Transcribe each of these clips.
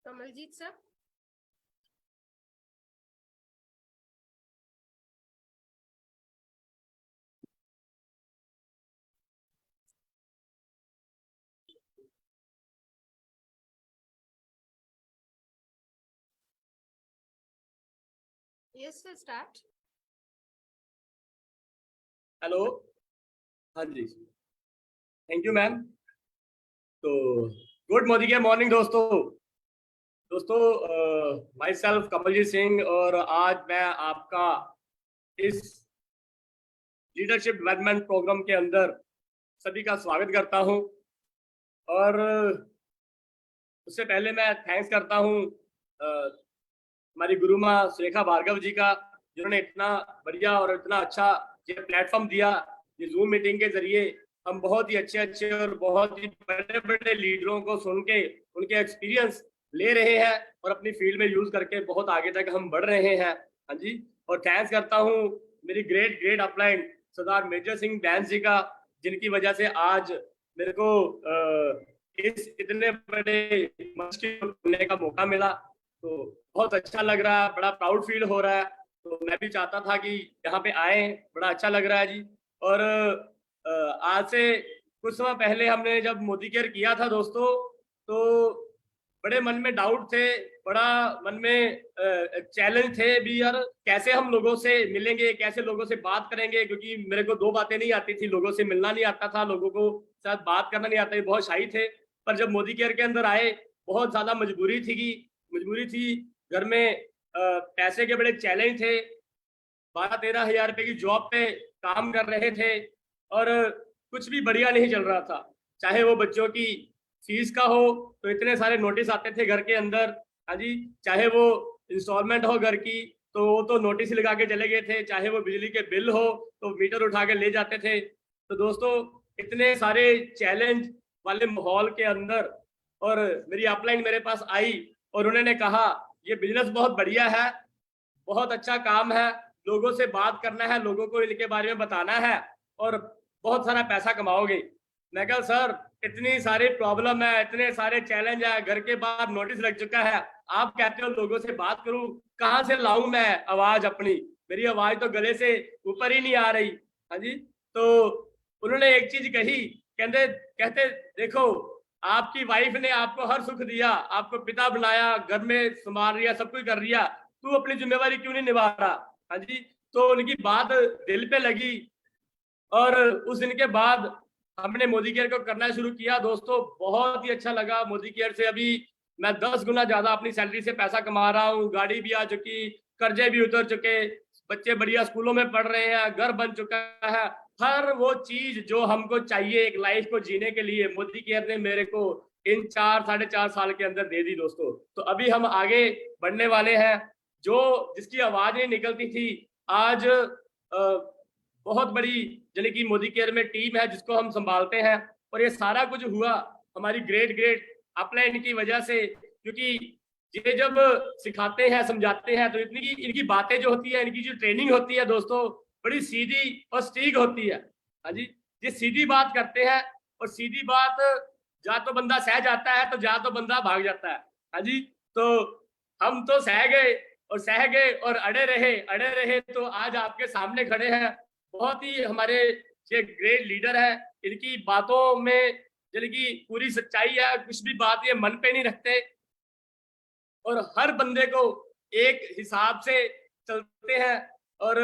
Kamaljeet sir. Yes sir, start. Hello. हाँ जी, thank you ma'am. तो गुड मॉर्निंग दोस्तों। माई सेल्फ कमलजीत सिंह, और आज मैं आपका इस लीडरशिप डेवलपमेंट प्रोग्राम के अंदर सभी का स्वागत करता हूं। और उससे पहले मैं थैंक्स करता हूं हमारी गुरु माँ सुरेखा भार्गव जी का, जिन्होंने इतना बढ़िया और इतना अच्छा ये प्लेटफॉर्म दिया। ये जूम मीटिंग के जरिए हम बहुत ही अच्छे और बहुत ही बड़े बड़े लीडरों को सुन के उनके एक्सपीरियंस ले रहे हैं और अपनी फील्ड में यूज करके बहुत आगे तक हम बढ़ रहे हैं। हाँ जी। और थैंक्स करता हूँ मेरी ग्रेट अपलाइन सरदार मेजर सिंह बैंस जी का, जिनकी वजह से आज मेरे को इस इतने बड़े मंच के सुनने का मौका मिला। तो बहुत अच्छा लग रहा है, बड़ा प्राउड फील हो रहा है। तो मैं भी चाहता था कि यहाँ पे आए, बड़ा अच्छा लग रहा है जी। और आज से कुछ समय पहले हमने जब मोदी केयर किया था दोस्तों, तो बड़े मन में डाउट थे, बड़ा मन में चैलेंज थे भी यार, कैसे हम लोगों से मिलेंगे, कैसे लोगों से बात करेंगे, क्योंकि मेरे को दो बातें नहीं आती थी, लोगों से मिलना नहीं आता था, लोगों को साथ बात करना नहीं आता, बहुत शाई थे। पर जब मोदी केयर के अंदर आए, बहुत ज्यादा मजबूरी थी, घर में पैसे के बड़े चैलेंज थे, 12-13 हजार रुपए की जॉब पे काम कर रहे थे और कुछ भी बढ़िया नहीं चल रहा था। चाहे वो बच्चों की फीस का हो तो इतने सारे नोटिस आते थे घर के अंदर। हाँ जी। चाहे वो इंस्टॉलमेंट हो घर की, तो वो तो नोटिस लगा के चले गए थे। चाहे वो बिजली के बिल हो तो मीटर उठा के ले जाते थे। तो दोस्तों, इतने सारे चैलेंज वाले माहौल के अंदर और मेरी अपलाइन मेरे पास आई और उन्होंने कहा ये बिजनेस बहुत बढ़िया है, बहुत अच्छा काम है, लोगों से बात करना है, लोगों को इनके बारे में बताना है और बहुत सारा पैसा कमाओगे। मैं कहा सर, इतनी सारी प्रॉब्लम है, इतने सारे चैलेंज है, घर के बाहर नोटिस लग चुका है, आप कहते हो लोगों से बात करूं, कहां से लाऊं मैं आवाज अपनी, मेरी आवाज तो गले से ऊपर ही नहीं आ रही। हाँ जी। तो उन्होंने एक चीज कही, कहते देखो, आपकी वाइफ ने आपको हर सुख दिया, आपको पिता बनाया, घर में संभाल रिया, सब कुछ कर रिया, तू अपनी जिम्मेवारी क्यों नहीं निभा रहा। हाँ जी। तो उनकी बात दिल पे लगी और उस दिन के बाद हमने मोदी केयर को करना शुरू किया। दोस्तों, बहुत ही अच्छा लगा। मोदी केयर से अभी मैं 10 गुना ज्यादा अपनी सैलरी से पैसा कमा रहा हूँ, गाड़ी भी आ चुकी, कर्जे भी उतर चुके, बच्चे बढ़िया स्कूलों में पढ़ रहे हैं, घर बन चुका है। हर वो चीज जो हमको चाहिए एक लाइफ को जीने के लिए, मोदी केयर ने मेरे को इन 4-4.5 साल के अंदर दे दी दोस्तों। तो अभी हम आगे बढ़ने वाले हैं। जो जिसकी आवाज नहीं निकलती थी, आज बहुत बड़ी यानी कि मोदी केयर में टीम है जिसको हम संभालते हैं। और ये सारा कुछ हुआ हमारी ग्रेट अपलाइन की वजह से, क्योंकि ये जब सिखाते हैं, समझाते हैं, तो इतनी इनकी बातें जो होती है, इनकी जो ट्रेनिंग होती है दोस्तों, बड़ी सीधी और सटीक होती है। हाँ जी। ये सीधी बात करते हैं और सीधी बात जा तो बंदा सह जाता है, तो जा तो बंदा भाग जाता है। हाँ जी। तो हम तो सह गए और अड़े रहे तो आज आपके सामने खड़े हैं। बहुत ही हमारे ये ग्रेट लीडर है, इनकी बातों में यानी कि पूरी सच्चाई है, कुछ भी बात ये मन पे नहीं रखते और हर बंदे को एक हिसाब से चलते हैं। और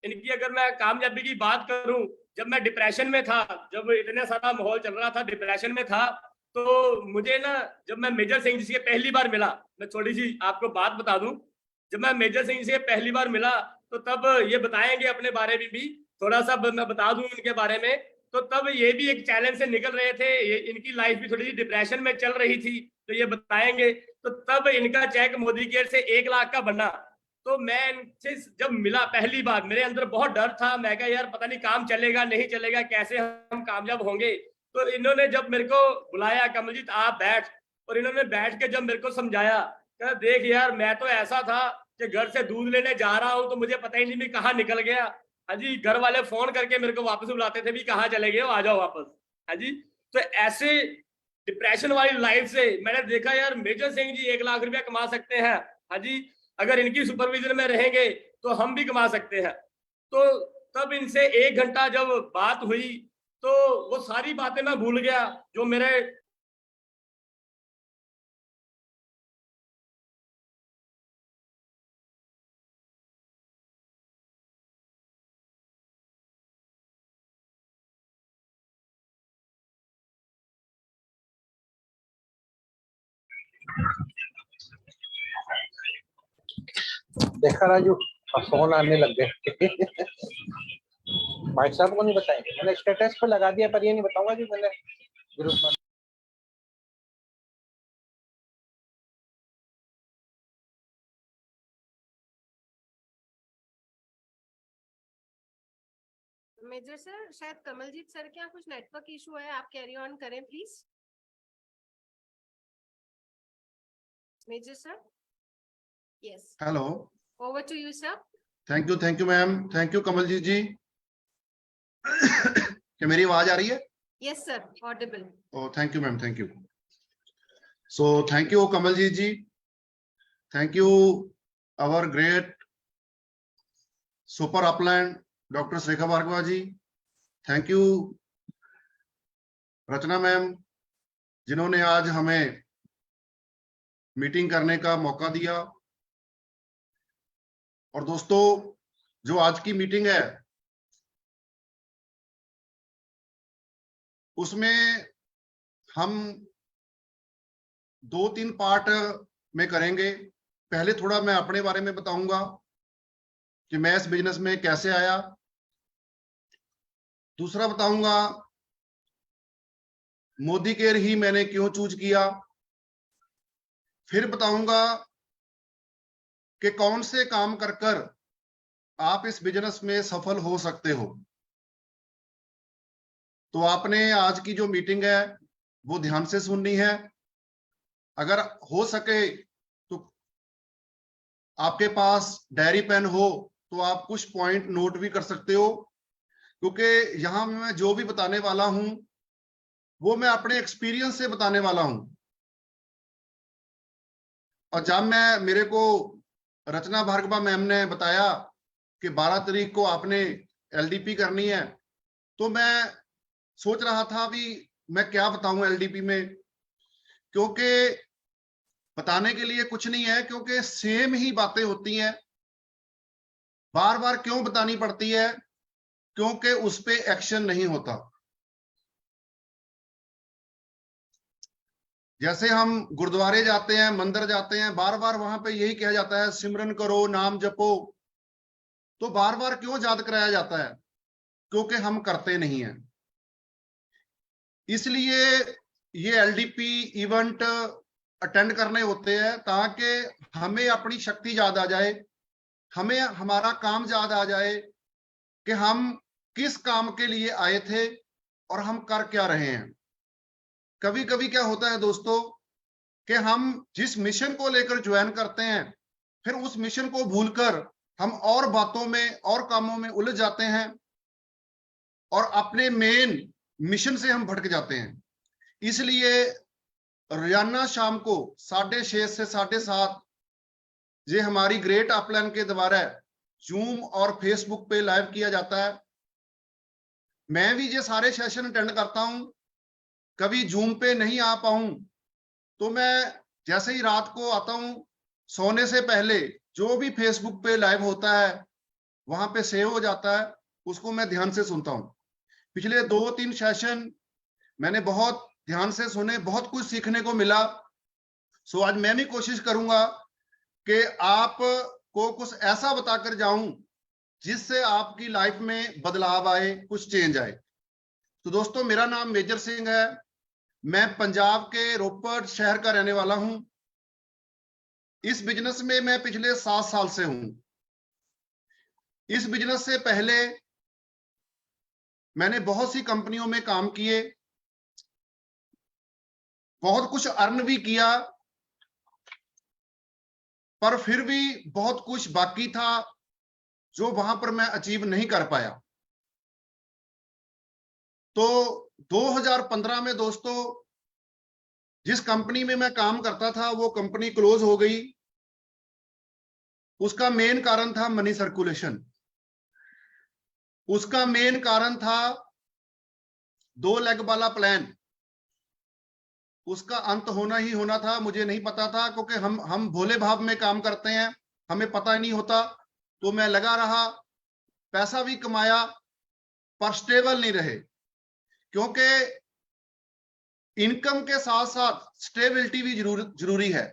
इनकी अगर मैं कामयाबी की बात करूं, जब मैं डिप्रेशन में था, जब इतना सारा माहौल चल रहा था, डिप्रेशन में था, तो मुझे ना, जब मैं मेजर सिंह जी से पहली बार मिला, मैं थोड़ी सी आपको बात बता दूं, जब मैं मेजर सिंह से पहली बार मिला, तो तब ये बताएंगे अपने बारे में भी, थोड़ा सा मैं बता दूं इनके बारे में। तो तब ये भी एक चैलेंज से निकल रहे थे, ये इनकी लाइफ भी थोड़ी सी डिप्रेशन में चल रही थी, तो ये बताएंगे। तो तब इनका चेक मोदी केयर से 1 लाख का बना। तो मैं इनसे जब मिला पहली बार, मेरे अंदर बहुत डर था, मैं कहा यार पता नहीं काम चलेगा नहीं चलेगा, कैसे हम कामयाब होंगे। तो इन्होंने जब मेरे को बुलाया, कमलजीत आप बैठ, और इन्होंने बैठ के जब मेरे को समझाया, कहा देख यार, मैं तो ऐसा था कि घर से दूध लेने जा रहा हूँ तो मुझे पता ही नहीं मैं कहाँ निकल गया। हाँ जी। घर वाले फोन करके मेरे को वापस बुलाते थे, भी कहाँ चले गए हो, आ जाओ वापस। हाँ जी। तो ऐसे डिप्रेशन वाली लाइफ से मैंने देखा यार मेजर सिंह जी 1 लाख रुपया कमा सकते हैं। हाँ जी, अगर इनकी सुपरविजन में रहेंगे तो हम भी कमा सकते हैं। तो तब इनसे 1 घंटा जब बात हुई तो वो सारी बातें मैं भूल गया जो मेरे देखा राजू, फोन आने लग गए। भाई साहब को नहीं बताएंगे, मैंने स्टेटस पे लगा दिया, पर ये नहीं बताऊंगा कि मैंने ग्रुप में। मेजर सर, शायद कमलजीत सर के यहाँ कुछ नेटवर्क इशू है, आप कैरी ऑन करें please. Major sir, yes, hello, over to you sir. Thank you ma'am, thank you Kamaljeet ji. क्या मेरी आवाज आ रही है? Yes sir, audible. Oh thank you ma'am, thank you. So thank you Kamaljeet ji, thank you our great super upland doctor Shrekha Bhargava ji, thank you Rachna ma'am जिन्होंने आज हमें meeting करने का मौका दिया। और दोस्तों, जो आज की मीटिंग है उसमें हम 2-3 पार्ट में करेंगे। पहले थोड़ा मैं अपने बारे में बताऊंगा कि मैं इस बिजनेस में कैसे आया। दूसरा बताऊंगा मोदी केयर ही मैंने क्यों चूज किया। फिर बताऊंगा कि कौन से काम कर कर आप इस बिजनेस में सफल हो सकते हो। तो आपने आज की जो मीटिंग है वो ध्यान से सुननी है। अगर हो सके तो आपके पास डायरी पेन हो तो आप कुछ पॉइंट नोट भी कर सकते हो, क्योंकि यहां मैं जो भी बताने वाला हूं वो मैं अपने एक्सपीरियंस से बताने वाला हूं। और जब मेरे को रचना भार्गवा मैम ने बताया कि 12 तारीख को आपने एलडीपी करनी है, तो मैं सोच रहा था भी मैं क्या बताऊं एलडीपी में, क्योंकि बताने के लिए कुछ नहीं है, क्योंकि सेम ही बातें होती हैं। बार बार क्यों बतानी पड़ती है? क्योंकि उस पे एक्शन नहीं होता। जैसे हम गुरुद्वारे जाते हैं, मंदिर जाते हैं, बार बार वहां पे यही कहा जाता है सिमरन करो, नाम जपो। तो बार बार क्यों याद कराया जाता है? क्योंकि हम करते नहीं हैं। इसलिए ये एलडीपी इवेंट अटेंड करने होते हैं ताकि हमें अपनी शक्ति याद आ जाए, हमें हमारा काम याद आ जाए कि हम किस काम के लिए आए थे और हम कर क्या रहे हैं। कभी कभी क्या होता है दोस्तों कि हम जिस मिशन को लेकर ज्वाइन करते हैं, फिर उस मिशन को भूलकर हम और बातों में और कामों में उलझ जाते हैं और अपने मेन मिशन से हम भटक जाते हैं। इसलिए रोजाना शाम को 6:30 से 7:30 ये हमारी ग्रेट अपलाइन के द्वारा जूम और फेसबुक पे लाइव किया जाता है। मैं भी ये सारे सेशन अटेंड करता हूं। कभी जूम पे नहीं आ पाऊं तो मैं जैसे ही रात को आता हूं, सोने से पहले जो भी फेसबुक पे लाइव होता है वहां पे सेव हो जाता है, उसको मैं ध्यान से सुनता हूं। पिछले 2-3 सेशन मैंने बहुत ध्यान से सुने, बहुत कुछ सीखने को मिला। सो आज मैं भी कोशिश करूंगा कि आप को कुछ ऐसा बताकर जाऊं जिससे आपकी लाइफ में बदलाव आए, कुछ चेंज आए। तो दोस्तों, मेरा नाम मेजर सिंह है, मैं पंजाब के रोपड़ शहर का रहने वाला हूं। इस बिजनेस में मैं पिछले 7 साल से हूं। इस बिजनेस से पहले मैंने बहुत सी कंपनियों में काम किए, बहुत कुछ अर्न भी किया, पर फिर भी बहुत कुछ बाकी था जो वहां पर मैं अचीव नहीं कर पाया। तो 2015 में दोस्तों जिस कंपनी में मैं काम करता था वो कंपनी क्लोज हो गई। उसका मेन कारण था मनी सर्कुलेशन। उसका मेन कारण था 2 लेग वाला प्लान। उसका अंत होना ही होना था। मुझे नहीं पता था क्योंकि हम भोले भाव में काम करते हैं, हमें पता ही नहीं होता। तो मैं लगा रहा, पैसा भी कमाया, पर स्टेबल नहीं रहे, क्योंकि इनकम के साथ साथ स्टेबिलिटी भी जरूरी है।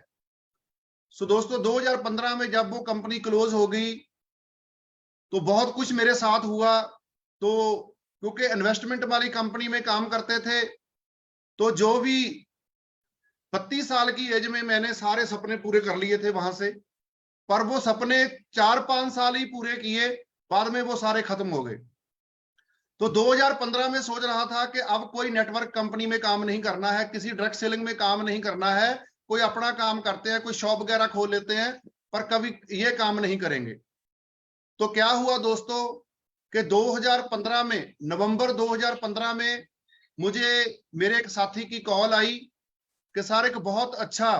सो दोस्तों 2015 में जब वो कंपनी क्लोज हो गई तो बहुत कुछ मेरे साथ हुआ। तो क्योंकि इन्वेस्टमेंट वाली कंपनी में काम करते थे, तो जो भी 32 साल की एज में मैंने सारे सपने पूरे कर लिए थे वहां से, पर वो सपने 4-5 साल ही पूरे किए, बाद में वो सारे खत्म हो गए। तो 2015 में सोच रहा था कि अब कोई नेटवर्क कंपनी में काम नहीं करना है, किसी डायरेक्ट सेलिंग में काम नहीं करना है, कोई अपना काम करते हैं, कोई शॉप वगैरह खोल लेते हैं, पर कभी ये काम नहीं करेंगे। तो क्या हुआ दोस्तों कि 2015 में, नवंबर 2015 में मुझे मेरे एक साथी की कॉल आई कि सर एक बहुत अच्छा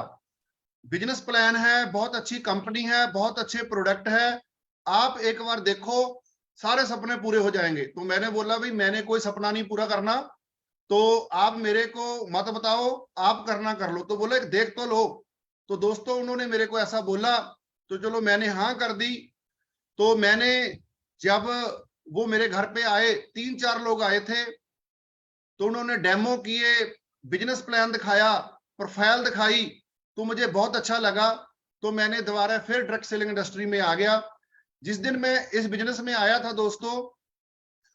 बिजनेस प्लान है, बहुत अच्छी कंपनी है, बहुत अच्छे प्रोडक्ट है, आप एक बार देखो, सारे सपने पूरे हो जाएंगे। तो मैंने बोला भाई मैंने कोई सपना नहीं पूरा करना, तो आप मेरे को मत बताओ, आप करना कर लो। तो बोले देख तो लो। तो दोस्तों उन्होंने मेरे को ऐसा बोला, तो चलो मैंने हाँ कर दी। तो मैंने, जब वो मेरे घर पे आए, 3-4 लोग आए थे, तो उन्होंने डेमो किए, बिजनेस प्लान दिखाया, प्रोफाइल दिखाई, तो मुझे बहुत अच्छा लगा। तो मैंने दोबारा फिर डायरेक्ट सेलिंग इंडस्ट्री में आ गया। जिस दिन मैं इस बिजनेस में आया था दोस्तों,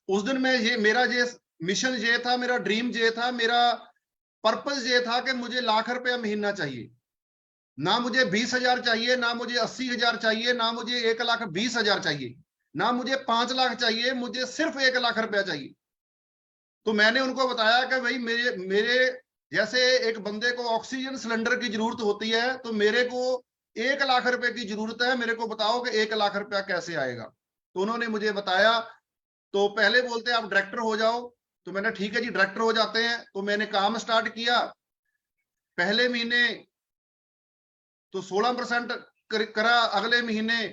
उस दिन मैं ये मेरा ये मिशन ये था, मेरा ड्रीम ये था, मेरा पर्पस ये था कि मुझे लाख रुपया महीना चाहिए। ना मुझे 20,000 चाहिए, ना मुझे 80,000 चाहिए, ना मुझे 1,20,000 चाहिए, ना मुझे 5 लाख चाहिए, मुझे सिर्फ 1 लाख रुपया चाहिए। तो मैंने उनको बताया कि भाई मेरे मेरे जैसे एक बंदे को ऑक्सीजन सिलेंडर की जरूरत होती है, तो मेरे को 1 लाख रुपए की जरूरत है, मेरे को बताओ कि 1 लाख रुपया कैसे आएगा। तो उन्होंने मुझे बताया। तो पहले बोलते आप डायरेक्टर हो जाओ, तो मैंने ठीक है जी डायरेक्टर हो जाते हैं। तो मैंने काम स्टार्ट किया। पहले महीने तो 16% करा, अगले महीने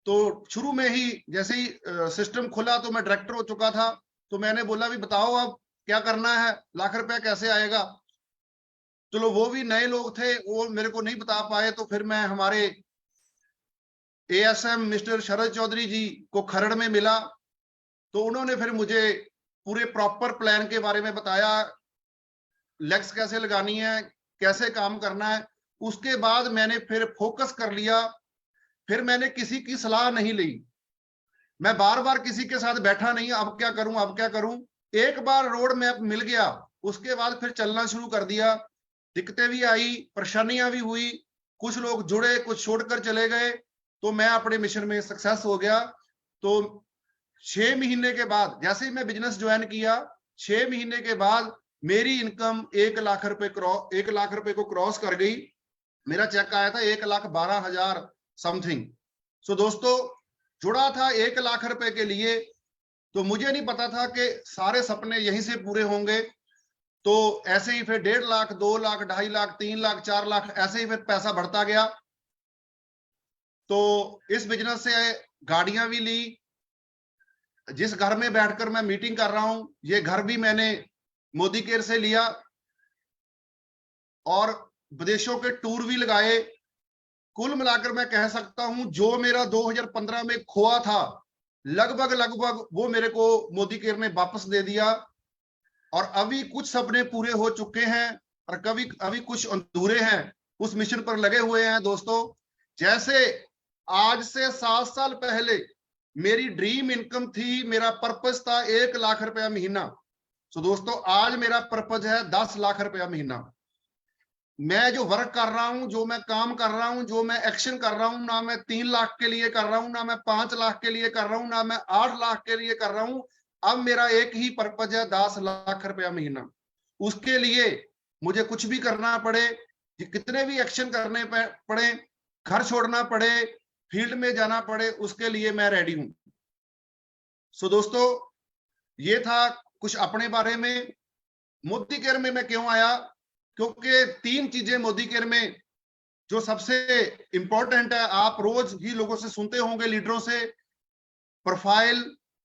तो शुरू में ही जैसे ही सिस्टम खुला तो मैं डायरेक्टर हो चुका था। तो मैंने बोला भी बताओ अब क्या करना है, लाख रुपया कैसे आएगा। चलो वो भी नए लोग थे, वो मेरे को नहीं बता पाए। तो फिर मैं हमारे एएसएम मिस्टर शरद चौधरी जी को खरड़ में मिला। तो उन्होंने फिर मुझे पूरे प्रॉपर प्लान के बारे में बताया, लेग्स कैसे लगानी है, कैसे काम करना है। उसके बाद मैंने फिर फोकस कर लिया। फिर मैंने किसी की सलाह नहीं ली, मैं बार बार किसी के साथ बैठा नहीं, अब क्या करूं अब क्या करूं। एक बार रोड मैप मिल गया, उसके बाद फिर चलना शुरू कर दिया। दिक्कतें भी आई, परेशानियां भी हुई, कुछ लोग जुड़े, कुछ छोड़कर चले गए, तो मैं अपने मिशन में सक्सेस हो गया। तो 6 महीने के बाद जैसे ही मैं बिजनेस ज्वाइन किया, 6 महीने के बाद मेरी इनकम 1 लाख रुपए 1 लाख रुपए को क्रॉस कर गई। मेरा चेक आया था 1,12,000 समथिंग। सो दोस्तों जुड़ा था 1 लाख रुपए के लिए। तो मुझे नहीं पता था कि सारे सपने यहीं से पूरे होंगे। तो ऐसे ही फिर 1.5 लाख, 2 लाख, 2.5 लाख, 3 लाख, 4 लाख, ऐसे ही फिर पैसा बढ़ता गया। तो इस बिजनेस से गाड़ियां भी ली। जिस घर में बैठकर मैं मीटिंग कर रहा हूं, ये घर भी मैंने मोदी केयर से लिया, और विदेशों के टूर भी लगाए। कुल मिलाकर मैं कह सकता हूं जो मेरा 2015 में खोआ था, लगभग वो मेरे को मोदी केयर ने वापस दे दिया। और अभी कुछ सपने पूरे हो चुके हैं और अभी कुछ अधूरे हैं, उस मिशन पर लगे हुए हैं दोस्तों। जैसे आज से 7 साल पहले मेरी ड्रीम इनकम थी, मेरा पर्पस था 1 लाख रुपया महीना। तो दोस्तों आज मेरा पर्पस है 10 लाख रुपया महीना। मैं जो वर्क कर रहा हूं, जो मैं काम कर रहा हूं, जो मैं एक्शन कर रहा हूं, ना मैं 3 लाख के लिए कर रहा हूं, ना मैं 5 लाख के लिए कर रहा हूं, ना मैं 8 लाख के लिए कर रहा हूं। अब मेरा एक ही पर्पज है 10 लाख रुपया महीना। उसके लिए मुझे कुछ भी करना पड़े, कितने भी एक्शन करने पड़े, घर छोड़ना पड़े, फील्ड में जाना पड़े, उसके लिए मैं रेडी हूं। सो दोस्तों ये था कुछ अपने बारे में। मोदी केयर में मैं क्यों आया, क्योंकि 3 चीजें मोदी केयर में जो सबसे इंपॉर्टेंट है, आप रोज ही लोगों से सुनते होंगे, लीडरों से, प्रोफाइल,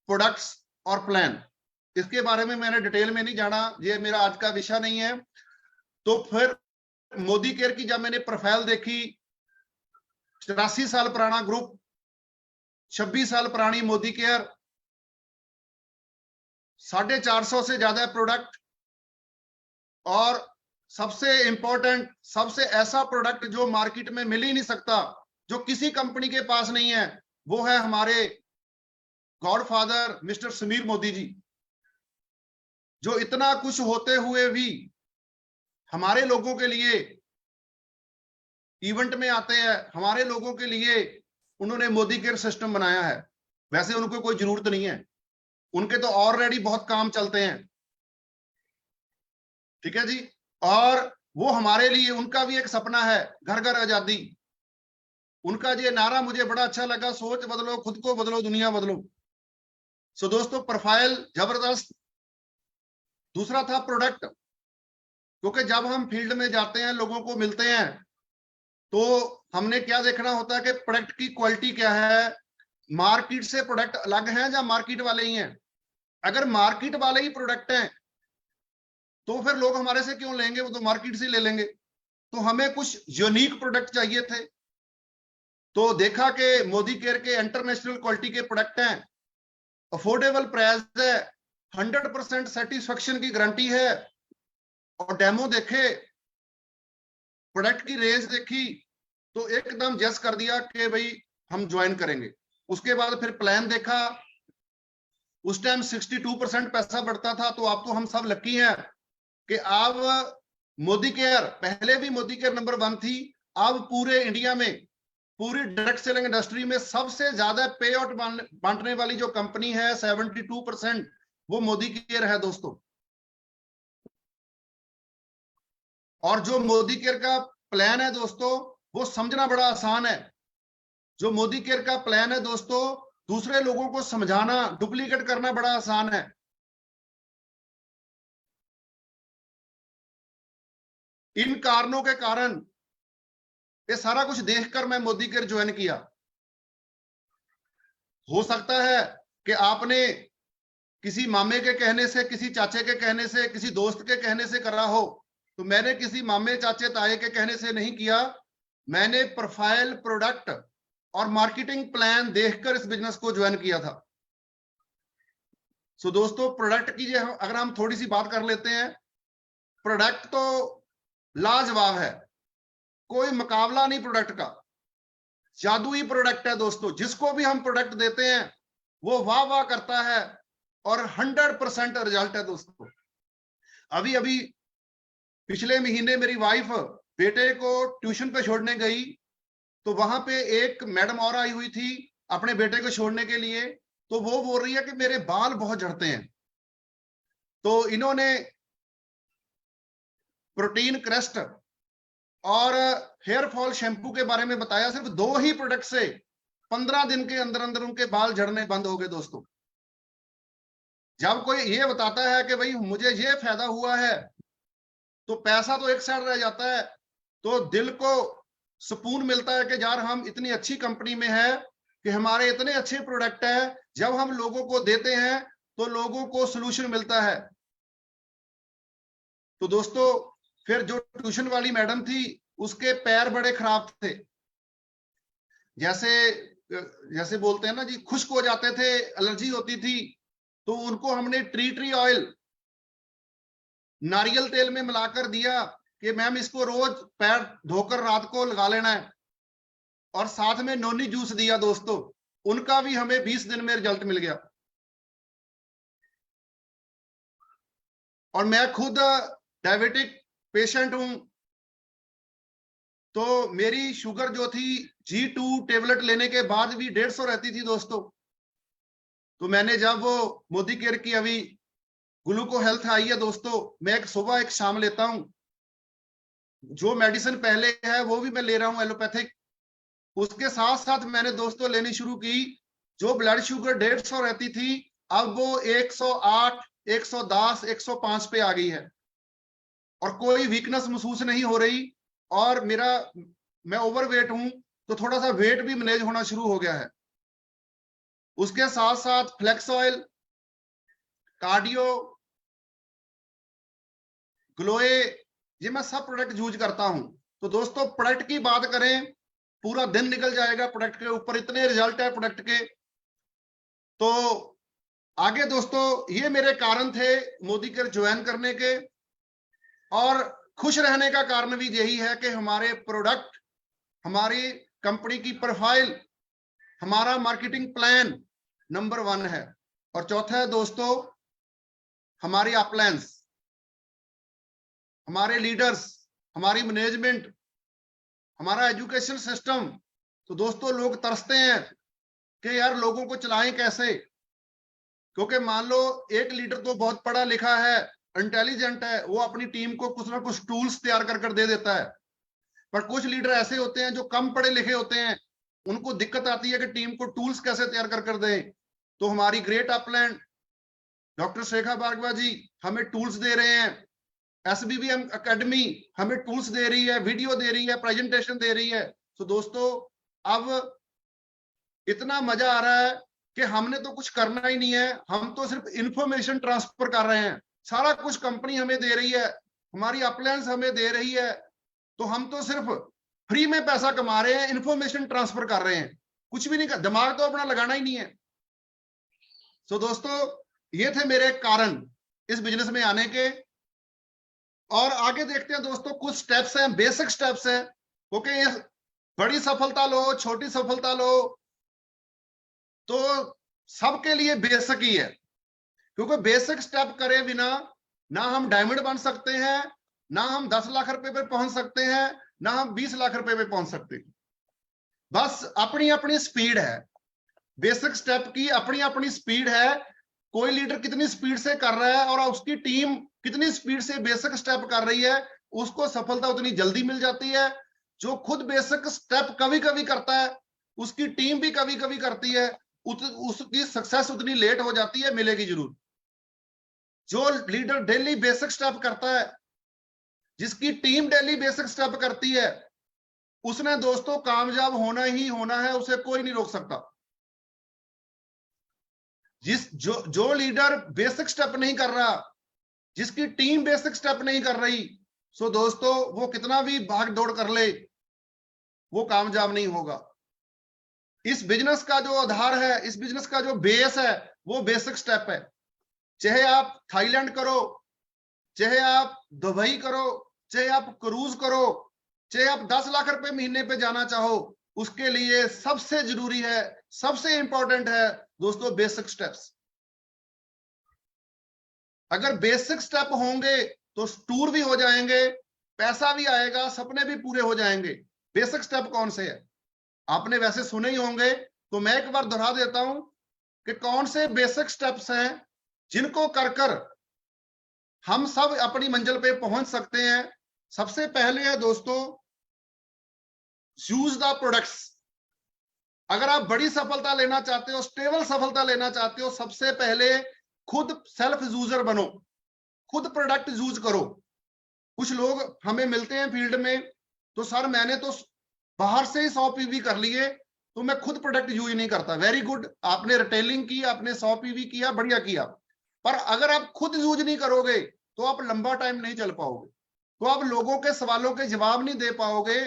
प्रोडक्ट्स और प्लान। इसके बारे में मैंने डिटेल में नहीं जाना, ये मेरा आज का विषय नहीं है। तो फिर मोदी केयर की जब मैंने प्रोफाइल देखी, 84 साल पुराना ग्रुप, 26 साल पुरानी मोदी केयर, 450 से ज्यादा प्रोडक्ट, और सबसे इंपॉर्टेंट, सबसे ऐसा प्रोडक्ट जो मार्केट में मिल ही नहीं सकता, जो किसी कंपनी के पास नहीं है, वो है हमारे गॉडफादर मिस्टर समीर मोदी जी, जो इतना कुछ होते हुए भी हमारे लोगों के लिए इवेंट में आते हैं, हमारे लोगों के लिए उन्होंने मोदी केयर सिस्टम बनाया है। वैसे उनको कोई जरूरत नहीं है, उनके तो ऑलरेडी बहुत काम चलते हैं, ठीक है जी। और वो हमारे लिए, उनका भी एक सपना है, घर घर आजादी। उनका ये नारा मुझे बड़ा अच्छा लगा, सोच बदलो, खुद को बदलो, दुनिया बदलो। सो दोस्तों, प्रोफाइल जबरदस्त। दूसरा था प्रोडक्ट, क्योंकि जब हम फील्ड में जाते हैं, लोगों को मिलते हैं, तो हमने क्या देखना होता है कि प्रोडक्ट की क्वालिटी क्या है, मार्केट से प्रोडक्ट अलग है या मार्केट वाले ही हैं। अगर मार्केट वाले ही प्रोडक्ट हैं तो फिर लोग हमारे से क्यों लेंगे, वो तो मार्केट से ले लेंगे। तो हमें कुछ यूनिक प्रोडक्ट चाहिए थे। तो देखा कि मोदी केयर के इंटरनेशनल क्वालिटी के प्रोडक्ट हैं, अफोर्डेबल प्राइस है, 100% सेटिस्फेक्शन की गारंटी है। और डेमो देखे, प्रोडक्ट की रेंज देखी, तो एकदम जज कर दिया कि भाई हम ज्वाइन करेंगे। उसके बाद फिर प्लान देखा, उस टाइम 62% पैसा बढ़ता था। तो आप तो हम सब लकी हैं कि अब मोदी केयर, पहले भी मोदी केयर नंबर 1 थी, अब पूरे इंडिया में, पूरी डायरेक्ट सेलिंग इंडस्ट्री में सबसे ज्यादा पे आउट बांटने वाली जो कंपनी है 72%, वो मोदी केयर है दोस्तों। और जो मोदी केयर का प्लान है दोस्तों, वो समझना बड़ा आसान है। जो मोदी केयर का प्लान है दोस्तों, दूसरे लोगों को समझाना, डुप्लीकेट करना बड़ा आसान है। इन कारणों के कारण ये सारा कुछ देखकर मैं मोदी केयर ज्वाइन किया। हो सकता है कि आपने किसी मामे के कहने से, किसी चाचे के कहने से, किसी दोस्त के कहने से करा हो, तो मैंने किसी मामे, चाचे, ताए के कहने से नहीं किया। मैंने प्रोफाइल, प्रोडक्ट और मार्केटिंग प्लान देखकर इस बिजनेस को ज्वाइन किया था। सो दोस्तों, प्रोडक्ट की अगर हम थोड़ी सी बात कर लेते हैं, प्रोडक्ट तो लाजवाब है, कोई मुकाबला नहीं प्रोडक्ट का। जादुई प्रोडक्ट है दोस्तों, जिसको भी हम प्रोडक्ट देते हैं वो वाह वाह करता है और 100% रिजल्ट है दोस्तों। अभी अभी पिछले महीने मेरी वाइफ बेटे को ट्यूशन पे छोड़ने गई, तो वहां पे एक मैडम और आई हुई थी अपने बेटे को छोड़ने के लिए। तो वो बोल रही है कि मेरे बाल बहुत झड़ते हैं। तो इन्होंने प्रोटीन क्रेस्ट और हेयर फॉल शैम्पू के बारे में बताया। सिर्फ 2 ही प्रोडक्ट से 15 दिन के अंदर अंदर उनके बाल झड़ने बंद हो गए दोस्तों। जब कोई ये बताता है कि भाई मुझे ये फायदा हुआ है, तो पैसा तो एक साइड रह जाता है, तो दिल को सुकून मिलता है कि यार हम इतनी अच्छी कंपनी में है कि हमारे इतने अच्छे प्रोडक्ट है, जब हम लोगों को देते हैं तो लोगों को सोल्यूशन मिलता है। तो दोस्तों, फिर जो ट्यूशन वाली मैडम थी, उसके पैर बड़े खराब थे, जैसे बोलते हैं ना जी, खुश्क हो जाते थे, एलर्जी होती थी। तो उनको हमने ट्री ऑयल नारियल तेल में मिलाकर दिया कि मैम इसको रोज पैर धोकर रात को लगा लेना है, और साथ में नोनी जूस दिया दोस्तों। उनका भी हमें 20 दिन में रिजल्ट मिल गया। और मैं खुद डायबिटिक पेशेंट हूं, तो मेरी शुगर जो थी G2 टेबलेट लेने के बाद भी 150 रहती थी दोस्तों। तो मैंने जब वो मोदी केयर की अभी ग्लूको हेल्थ आई है दोस्तों, मैं एक सुबह एक शाम लेता हूं। जो मेडिसिन पहले है वो भी मैं ले रहा हूं एलोपैथिक। उसके साथ साथ मैंने दोस्तों लेनी शुरू की, जो ब्लड शुगर 150 रहती थी, अब वो 108, 110, 105 पे आ गई है। और कोई वीकनेस महसूस नहीं हो रही, और मैं ओवरवेट हूं तो थोड़ा सा वेट भी मैनेज होना शुरू हो गया है। उसके साथ साथ फ्लेक्स ऑयल, कार्डियो, ग्लोए, ये मैं सब प्रोडक्ट यूज करता हूं। तो दोस्तों प्रोडक्ट की बात करें, पूरा दिन निकल जाएगा प्रोडक्ट के ऊपर, इतने रिजल्ट है प्रोडक्ट के। तो आगे दोस्तों ये मेरे कारण थे मोदी केयर ज्वाइन करने के, और खुश रहने का कारण भी यही है कि हमारे प्रोडक्ट, हमारी कंपनी की प्रोफाइल, हमारा मार्केटिंग प्लान नंबर 1 है। और चौथा है दोस्तों हमारी अपलाइंस, हमारे लीडर्स, हमारी मैनेजमेंट, हमारा एजुकेशन सिस्टम। तो दोस्तों लोग तरसते हैं कि यार लोगों को चलाएं कैसे, क्योंकि मान लो एक लीडर तो बहुत पढ़ा लिखा है, इंटेलिजेंट है, वो अपनी टीम को कुछ ना कुछ टूल्स तैयार कर दे देता है। पर कुछ लीडर ऐसे होते हैं जो कम पढ़े लिखे होते हैं, उनको दिक्कत आती है कि टीम को टूल्स कैसे तैयार कर दें। तो हमारी ग्रेट अपलैंड डॉक्टर शेखा भार्गवा जी हमें टूल्स दे रहे हैं, SBBM एकेडमी हमें टूल्स दे रही है, वीडियो दे रही है, प्रेजेंटेशन दे रही है। तो दोस्तों अब इतना मजा आ रहा है कि हमने तो कुछ करना ही नहीं है, हम तो सिर्फ इंफॉर्मेशन ट्रांसफर कर रहे हैं। सारा कुछ कंपनी हमें दे रही है, हमारी अपलायंस हमें दे रही है, तो हम तो सिर्फ फ्री में पैसा कमा रहे हैं, इंफॉर्मेशन ट्रांसफर कर रहे हैं, कुछ भी नहीं कर, दिमाग तो अपना लगाना ही नहीं है। तो दोस्तों ये थे मेरे कारण इस बिजनेस में आने के। और आगे देखते हैं दोस्तों, कुछ स्टेप्स हैं, बेसिक स्टेप्स हैं, क्योंकि बड़ी सफलता लो, छोटी सफलता लो, तो सबके लिए बेसिक ही है। क्योंकि बेसिक स्टेप करे बिना ना हम डायमंड बन सकते हैं, ना हम 10 लाख रुपए पे पहुंच सकते हैं, ना हम 20 लाख रुपए पे पहुंच सकते हैं। बस अपनी अपनी स्पीड है, बेसिक स्टेप की अपनी अपनी स्पीड है। कोई लीडर कितनी स्पीड से कर रहा है और उसकी टीम कितनी स्पीड से बेसिक स्टेप कर रही है, उसको सफलता उतनी जल्दी मिल जाती है। जो खुद बेसिक स्टेप कभी कभी करता है, उसकी टीम भी कभी कभी करती है, उसकी सक्सेस उतनी लेट हो जाती है, मिलेगी जरूर। जो लीडर डेली बेसिक स्टेप करता है, जिसकी टीम डेली बेसिक स्टेप करती है, उसने दोस्तों कामयाब होना ही होना है, उसे कोई नहीं रोक सकता। जो लीडर बेसिक स्टेप नहीं कर रहा, जिसकी टीम बेसिक स्टेप नहीं कर रही, सो दोस्तों वो कितना भी भाग दौड़ कर ले, वो कामयाब नहीं होगा। इस बिजनेस का जो आधार है, इस बिजनेस का जो बेस है, वो बेसिक स्टेप है। चाहे आप थाईलैंड करो, चाहे आप दुबई करो, चाहे आप क्रूज करो, चाहे आप 10 लाख रुपए महीने पे जाना चाहो, उसके लिए सबसे जरूरी है, सबसे इंपॉर्टेंट है दोस्तों बेसिक स्टेप्स। अगर बेसिक स्टेप होंगे तो टूर भी हो जाएंगे, पैसा भी आएगा, सपने भी पूरे हो जाएंगे। बेसिक स्टेप कौन से है आपने वैसे सुने ही होंगे, तो मैं एक बार दोहरा देता हूं कि कौन से बेसिक स्टेप्स हैं जिनको कर हम सब अपनी मंजिल पे पहुंच सकते हैं। सबसे पहले है दोस्तों यूज द प्रोडक्ट्स। अगर आप बड़ी सफलता लेना चाहते हो, स्टेबल सफलता लेना चाहते हो, सबसे पहले खुद सेल्फ यूजर बनो, खुद प्रोडक्ट यूज करो। कुछ लोग हमें मिलते हैं फील्ड में, तो सर मैंने तो बाहर से ही 100 पीवी कर लिए, तो मैं खुद प्रोडक्ट यूज नहीं करता। वेरी गुड, आपने रिटेलिंग की, आपने 100 पीवी किया, बढ़िया किया, पर अगर आप खुद यूज नहीं करोगे तो आप लंबा टाइम नहीं चल पाओगे, तो आप लोगों के सवालों के जवाब नहीं दे पाओगे।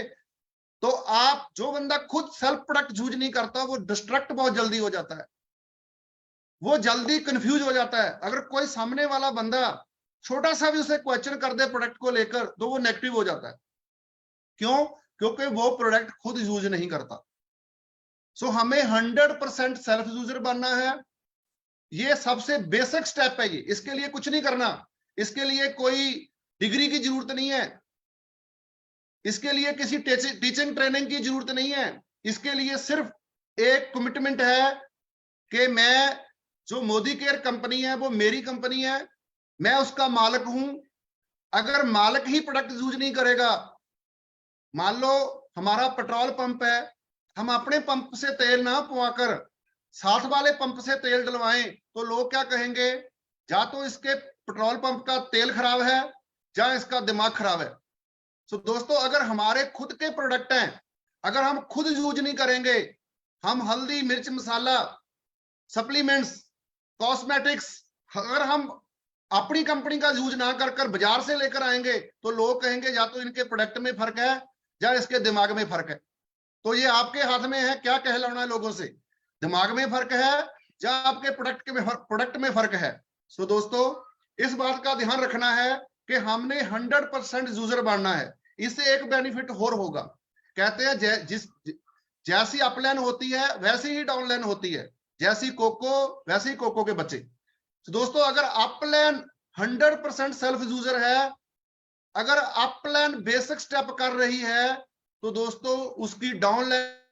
तो आप, जो बंदा खुद सेल्फ प्रोडक्ट यूज नहीं करता, वो डिस्ट्रैक्ट बहुत जल्दी हो जाता है, वो जल्दी कंफ्यूज हो जाता है। अगर कोई सामने वाला बंदा छोटा सा भी उसे क्वेश्चन कर दे प्रोडक्ट को लेकर, तो वो नेगेटिव हो जाता है। क्यों? क्योंकि वो प्रोडक्ट खुद यूज नहीं करता। सो हमें 100% सेल्फ यूजर बनना है। ये सबसे बेसिक स्टेप है। ये, इसके लिए कुछ नहीं करना, इसके लिए कोई डिग्री की जरूरत नहीं है, इसके लिए किसी टीचिंग ट्रेनिंग की जरूरत नहीं है। इसके लिए सिर्फ एक कमिटमेंट है कि मैं, जो मोदी केयर कंपनी है वो मेरी कंपनी है, मैं उसका मालिक हूं। अगर मालिक ही प्रोडक्ट यूज नहीं करेगा, मान लो हमारा पेट्रोल पंप है, हम अपने पंप से तेल ना पवाकर साथ वाले पंप से तेल डलवाएं, तो लोग क्या कहेंगे, या तो इसके पेट्रोल पंप का तेल खराब है, या इसका दिमाग खराब है। सो दोस्तों, अगर हमारे खुद के प्रोडक्ट हैं, अगर हम खुद यूज नहीं करेंगे, हम हल्दी मिर्च मसाला सप्लीमेंट्स कॉस्मेटिक्स अगर हम अपनी कंपनी का यूज ना कर कर बाजार से लेकर आएंगे तो लोग कहेंगे या तो इनके प्रोडक्ट में फर्क है या इसके दिमाग में फर्क है। तो ये आपके हाथ में है क्या कहलाना है लोगों से, दिमाग में फर्क है या आपके प्रोडक्ट में फर्क है। सो दोस्तों, इस बात का ध्यान रखना है कि हमने 100% यूजर बनना है। इससे एक बेनिफिट और होगा, कहते हैं जैसी अपलाइन होती है वैसी ही डाउनलाइन होती है, जैसी कोको वैसे ही कोको के बच्चे। तो दोस्तों, अगर अपलाइन 100% सेल्फ यूजर है, अगर अपलाइन बेसिक स्टेप कर रही है, तो दोस्तों उसकी डाउनलाइन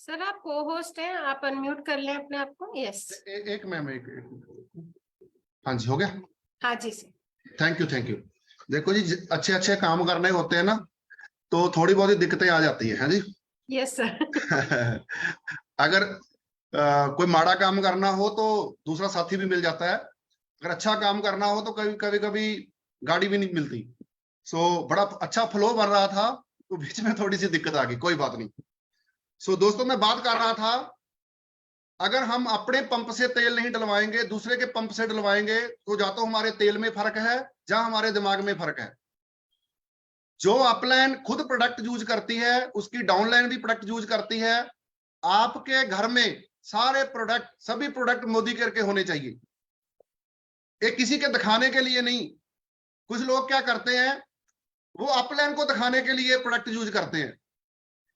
सर आप को होस्ट हैं, आप अनम्यूट कर लें अपने आप को। यस एक मैम एक हाँ जी, हो गया। हाँ जी सर। Thank you. देखो जी, अच्छे अच्छे काम करने होते हैं ना तो थोड़ी बहुत दिक्कतें आ जाती है जी। Yes sir. अगर कोई माड़ा काम करना हो तो दूसरा साथी भी मिल जाता है, अगर अच्छा काम करना हो तो कभी गाड़ी भी नहीं मिलती। सो बड़ा अच्छा फ्लो बन रहा था तो बीच में थोड़ी सी दिक्कत आ गई, कोई बात नहीं। सो दोस्तों, मैं बात कर रहा था, अगर हम अपने पंप से तेल नहीं डलवाएंगे, दूसरे के पंप से डलवाएंगे, तो या तो हमारे तेल में फर्क है या हमारे दिमाग में फर्क है। जो अपलाइन खुद प्रोडक्ट यूज करती है उसकी डाउनलाइन भी प्रोडक्ट यूज करती है। आपके घर में सारे प्रोडक्ट, सभी प्रोडक्ट मोदी केयर के होने चाहिए, ये किसी के दिखाने के लिए नहीं। कुछ लोग क्या करते हैं, वो अपलाइन को दिखाने के लिए प्रोडक्ट यूज करते हैं।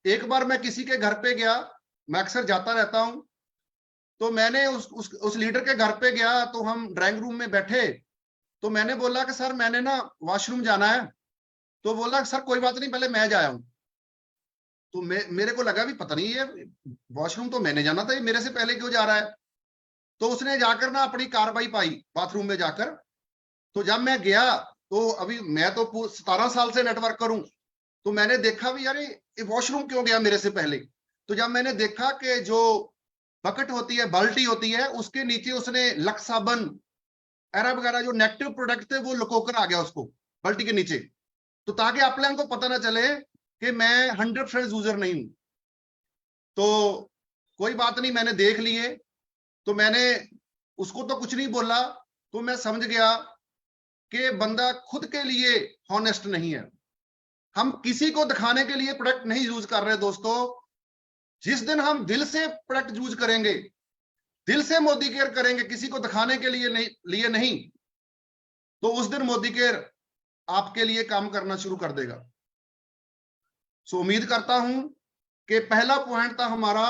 एक बार मैं किसी के घर पे गया, मैं अक्सर जाता रहता हूं, तो मैंने उस लीडर के घर पे गया, तो हम ड्राइंग रूम में बैठे, तो मैंने बोला कि सर मैंने ना वॉशरूम जाना है। तो बोला सर कोई बात नहीं, पहले मैं जाया हूं। तो मेरे को लगा भी पता नहीं ये वॉशरूम तो मैंने जाना था, ये मेरे से पहले क्यों जा रहा है। तो उसने जाकर ना अपनी कार्रवाई पाई बाथरूम में जाकर। तो जब मैं गया तो अभी मैं तो 17 साल से नेटवर्क करूं, तो मैंने देखा भी यार ये वॉशरूम क्यों गया मेरे से पहले। तो जब मैंने देखा कि जो बकेट होती है, बाल्टी होती है, उसके नीचे उसने लक्स साबन एरा वगैरह जो नेगेटिव प्रोडक्ट थे वो लुकोकर आ गया उसको बाल्टी के नीचे, तो ताकि अपलाइन को पता ना चले कि मैं 100% यूजर नहीं हूं। तो कोई बात नहीं, मैंने देख लिए, तो मैंने उसको तो कुछ नहीं बोला। तो मैं समझ गया कि बंदा खुद के लिए हॉनेस्ट नहीं है। हम किसी को दिखाने के लिए प्रोडक्ट नहीं यूज कर रहे दोस्तों। जिस दिन हम दिल से प्रोडक्ट यूज करेंगे, दिल से मोदी केयर करेंगे, किसी को दिखाने के लिए नहीं, तो उस दिन मोदी केयर आपके लिए काम करना शुरू कर देगा। सो उम्मीद करता हूं कि पहला पॉइंट था हमारा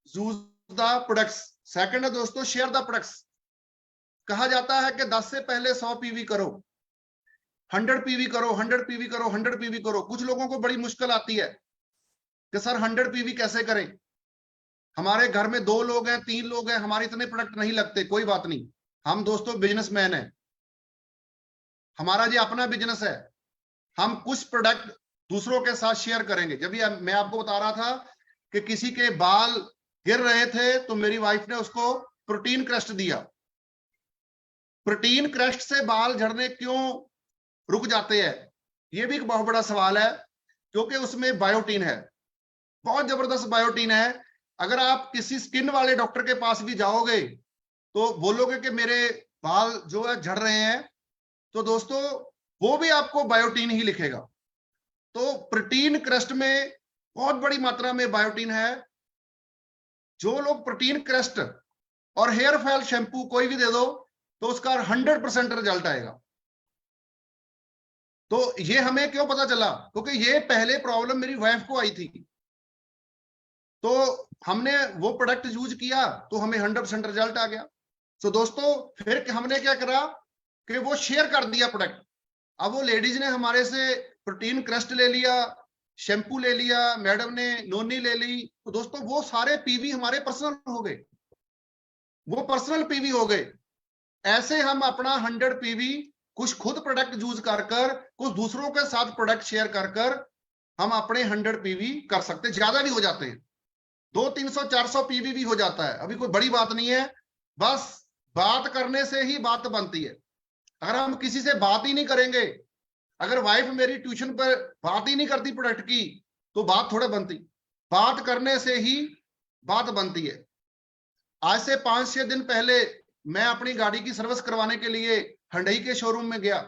यूज द प्रोडक्ट्स। सेकंड है दोस्तों शेयर द प्रोडक्ट्स। कहा जाता है कि 10 से पहले 100 पीवी करो, 100 पीवी करो, 100 पीवी करो, 100 पीवी करो। कुछ लोगों को बड़ी मुश्किल आती है कि सर 100 पीवी कैसे करें, हमारे घर में 2 लोग हैं, 3 लोग हैं, हमारे इतने प्रोडक्ट नहीं लगते। कोई बात नहीं, हम दोस्तों बिजनेसमैन है, हमारा जी अपना बिजनेस है। हम कुछ प्रोडक्ट दूसरों के साथ शेयर करेंगे। जब ये मैं आपको बता रहा था कि किसी के बाल गिर रहे थे तो मेरी वाइफ ने उसको प्रोटीन क्रस्ट दिया। प्रोटीन क्रस्ट से बाल झड़ने क्यों रुक जाते हैं, ये भी एक बहुत बड़ा सवाल है, क्योंकि उसमें बायोटीन है, बहुत जबरदस्त बायोटीन है। अगर आप किसी स्किन वाले डॉक्टर के पास भी जाओगे तो बोलोगे कि मेरे बाल जो है झड़ रहे हैं, तो दोस्तों वो भी आपको बायोटीन ही लिखेगा। तो प्रोटीन क्रस्ट में बहुत बड़ी मात्रा में बायोटीन है। जो लोग प्रोटीन क्रस्ट और हेयर फॉल शैम्पू कोई भी दे दो तो उसका 100% रिजल्ट आएगा। तो ये हमें क्यों पता चला, क्योंकि ये पहले प्रॉब्लम मेरी वाइफ को आई थी, तो हमने वो प्रोडक्ट यूज किया तो हमें 100% रिजल्ट आ गया। तो दोस्तों फिर हमने क्या करा कि वो शेयर कर दिया प्रोडक्ट। अब वो लेडीज ने हमारे से प्रोटीन क्रस्ट ले लिया, शैम्पू ले लिया, मैडम ने नोनी ले ली, तो दोस्तों वो सारे पीवी हमारे पर्सनल हो गए, वो पर्सनल पीवी हो गए। ऐसे हम अपना 100 पीवी कुछ खुद प्रोडक्ट यूज कर कर, कुछ दूसरों के साथ प्रोडक्ट शेयर कर कर हम अपने 100 पीवी कर सकते, ज्यादा भी हो जाते हैं, 200, 300, 400 पीवी भी हो जाता है, अभी कोई बड़ी बात नहीं है। बस बात करने से ही बात बनती है। अगर हम किसी से बात ही नहीं करेंगे, अगर वाइफ मेरी ट्यूशन पर बात ही नहीं करती प्रोडक्ट की, तो बात थोड़ा बनती। बात करने से ही बात बनती है। आज से 5-6 दिन पहले मैं अपनी गाड़ी की सर्विस करवाने के लिए हंडई के शोरूम में गया,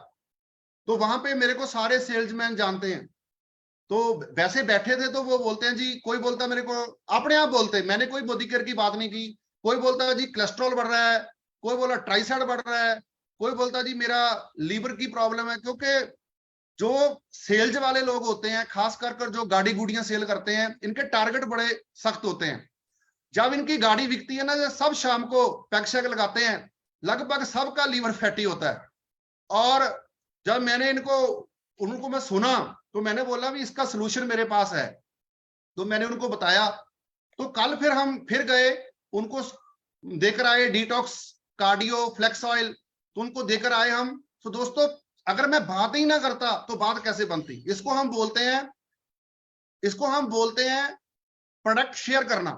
तो वहां पे मेरे को सारे सेल्समैन जानते हैं। तो वैसे बैठे थे तो वो बोलते हैं जी, कोई बोलता मेरे को, अपने आप बोलते, मैंने कोई बॉडी केयर की बात नहीं की, कोई बोलता है जी कोलेस्ट्रॉल बढ़ रहा है, कोई बोला ट्राइसाइड बढ़ रहा है, कोई बोलता जी मेरा लीवर की प्रॉब्लम है। क्योंकि जो सेल्स वाले लोग होते हैं, खास कर जो गाड़ी गुड़ियां सेल करते हैं, इनके टारगेट बड़े सख्त होते हैं। जब इनकी गाड़ी बिकती है ना, सब शाम को पैक शैक लगाते हैं, लगभग सबका लीवर फैटी होता है। और जब मैंने उनको मैं सुना, तो मैंने बोला भी इसका सोल्यूशन मेरे पास है, तो मैंने उनको बताया। तो कल फिर हम फिर गए, उनको देकर आए डिटॉक्स कार्डियो फ्लेक्स ऑयल, तो उनको देकर आए हम। तो दोस्तों अगर मैं बात ही ना करता तो बात कैसे बनती? इसको हम बोलते हैं प्रोडक्ट शेयर करना।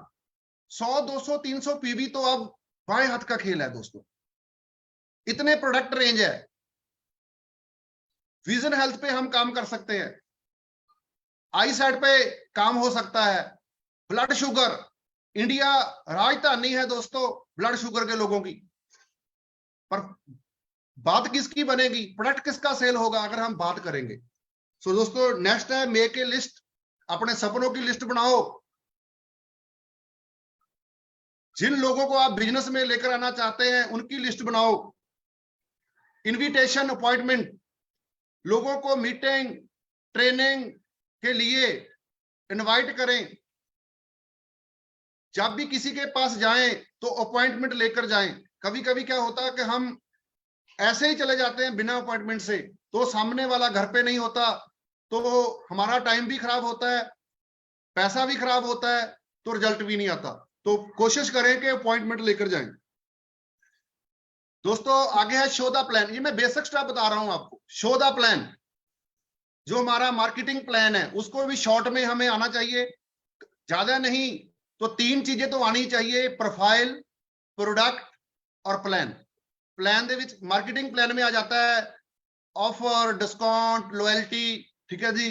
100, 200, 300 पीवी तो अब बाएं हाथ का खेल है दोस्तों, इतने प्रोडक्ट रेंज है। विजन हेल्थ पे हम काम कर सकते हैं, आई साइड पे काम हो सकता है, ब्लड शुगर, इंडिया राजधानी है दोस्तों ब्लड शुगर के लोगों की, पर बात किसकी बनेगी, प्रोडक्ट किसका सेल होगा अगर हम बात करेंगे। सो दोस्तों नेक्स्ट है मेक ए लिस्ट, अपने सपनों की लिस्ट बनाओ। जिन लोगों को आप बिजनेस में लेकर आना चाहते हैं उनकी लिस्ट बनाओ। इनविटेशन अपॉइंटमेंट, लोगों को मीटिंग ट्रेनिंग के लिए इनवाइट करें। जब भी किसी के पास जाएं तो अपॉइंटमेंट लेकर जाएं। कभी कभी क्या होता है कि हम ऐसे ही चले जाते हैं बिना अपॉइंटमेंट से, तो सामने वाला घर पे नहीं होता, तो हमारा टाइम भी खराब होता है, पैसा भी खराब होता है, तो रिजल्ट भी नहीं आता। तो कोशिश करें कि अपॉइंटमेंट लेकर जाएं। दोस्तों आगे है शो द प्लान। ये मैं बेसिक स्टेप बता रहा हूं आपको। शो द प्लान, जो हमारा मार्केटिंग प्लान है, उसको भी शॉर्ट में हमें आना चाहिए, ज्यादा नहीं तो 3 चीजें तो आनी चाहिए, प्रोफाइल, प्रोडक्ट और प्लान। प्लान दे विच मार्केटिंग प्लान में आ जाता है ऑफर, डिस्काउंट, लॉयल्टी, ठीक है जी,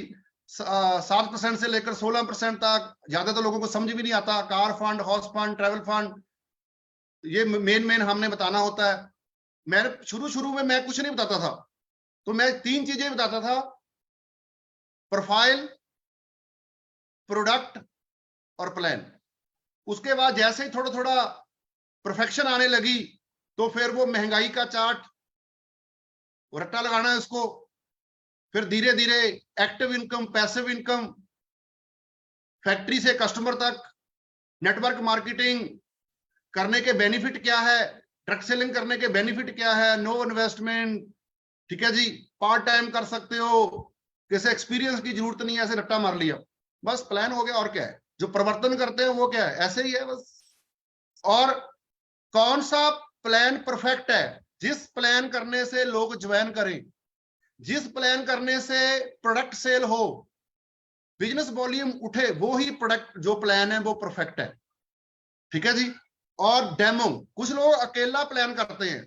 7% से लेकर 16% तक। ज्यादा तो लोगों को समझ भी नहीं आता, car fund, house fund, travel fund, ये मेन हमने बताना होता है। मैं शुरू में मैं कुछ नहीं बताता था, तो मैं 3 चीजें बताता था, प्रोफाइल, प्रोडक्ट और प्लान। उसके बाद जैसे ही थोड़ा परफेक्शन आने लगी, तो फिर वो महंगाई का चार्ट, रट्टा लगाना है उसको, फिर धीरे धीरे active income, passive income, factory से कस्टमर तक, नेटवर्क मार्केटिंग करने के बेनिफिट क्या है, ट्रक सेलिंग करने के बेनिफिट क्या है, नो इन्वेस्टमेंट, ठीक है जी, पार्ट टाइम कर सकते हो, किसी एक्सपीरियंस की जरूरत नहीं है, ऐसे रट्टा मार लिया, बस प्लान हो गया। और क्या है, जो प्रवर्तन करते हैं वो क्या है, ऐसे ही है बस। और कौन सा प्लान परफेक्ट है, जिस प्लान करने से लोग ज्वाइन करें, जिस प्लान करने से प्रोडक्ट सेल हो, बिजनेस वॉल्यूम उठे, वो ही प्रोडक्ट जो प्लान है वो परफेक्ट है, ठीक है जी। और डेमो, कुछ लोग अकेला प्लान करते हैं,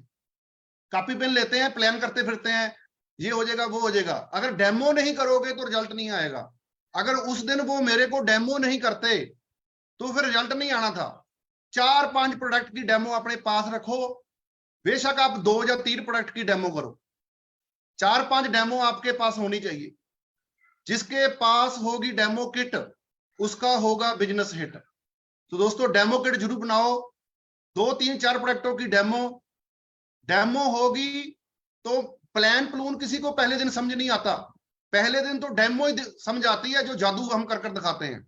कॉपी पेन लेते हैं, प्लान करते फिरते हैं, ये हो जाएगा वो हो जाएगा। अगर डेमो नहीं करोगे तो रिजल्ट नहीं आएगा। अगर उस दिन वो मेरे को डेमो नहीं करते तो फिर रिजल्ट नहीं आना था। 4-5 प्रोडक्ट की डेमो अपने पास रखो, बेशक आप 2 या 3 प्रोडक्ट की डेमो करो, 4-5 डेमो आपके पास होनी चाहिए। जिसके पास होगी डेमो किट, उसका होगा बिजनेस हिट। तो दोस्तों डेमो किट जरूर बनाओ, 2, 3, 4 प्रोडक्टों की डेमो होगी। तो प्लान प्लून किसी को पहले दिन समझ नहीं आता, पहले दिन तो डेमो ही समझ आती है, जो जादू हम कर दिखाते हैं।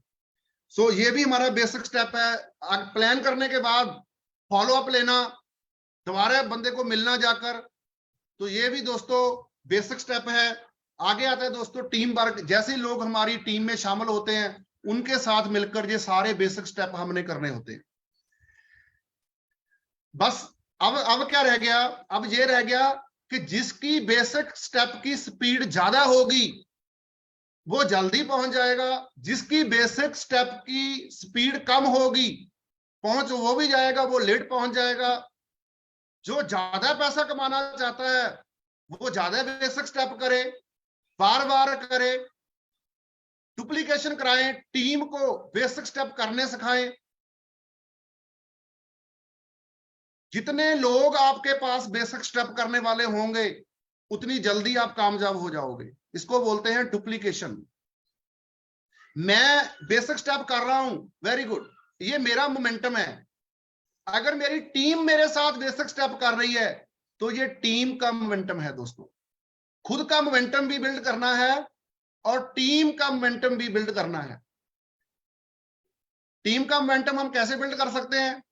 सो ये भी हमारा बेसिक स्टेप है। प्लान करने के बाद फॉलो अप लेना, दोबारा बंदे को मिलना जाकर, तो ये भी दोस्तों बेसिक स्टेप है। आगे आता है दोस्तों टीम वर्क। जैसे लोग हमारी टीम में शामिल होते हैं उनके साथ मिलकर ये सारे बेसिक स्टेप हमने करने होते हैं। बस अब क्या रह गया? अब ये रह गया कि जिसकी बेसिक स्टेप की स्पीड ज्यादा होगी वो जल्दी पहुंच जाएगा, जिसकी बेसिक स्टेप की स्पीड कम होगी पहुंच वो भी जाएगा, वो लेट पहुंच जाएगा। जो ज्यादा पैसा कमाना चाहता है वो ज्यादा बेसिक स्टेप करे, बार बार करे, डुप्लीकेशन कराएं, टीम को बेसिक स्टेप करने सिखाएं। जितने लोग आपके पास बेसिक स्टेप करने वाले होंगे उतनी जल्दी आप कामयाब हो जाओगे। इसको बोलते हैं डुप्लीकेशन। मैं बेसिक स्टेप कर रहा हूं, वेरी गुड, ये मेरा मोमेंटम है। अगर मेरी टीम मेरे साथ बेसिक स्टेप कर रही है तो ये टीम का मोमेंटम है दोस्तों। खुद का मोमेंटम भी बिल्ड करना है और टीम का मोमेंटम भी बिल्ड करना है। टीम का मोमेंटम हम कैसे बिल्ड कर सकते हैं?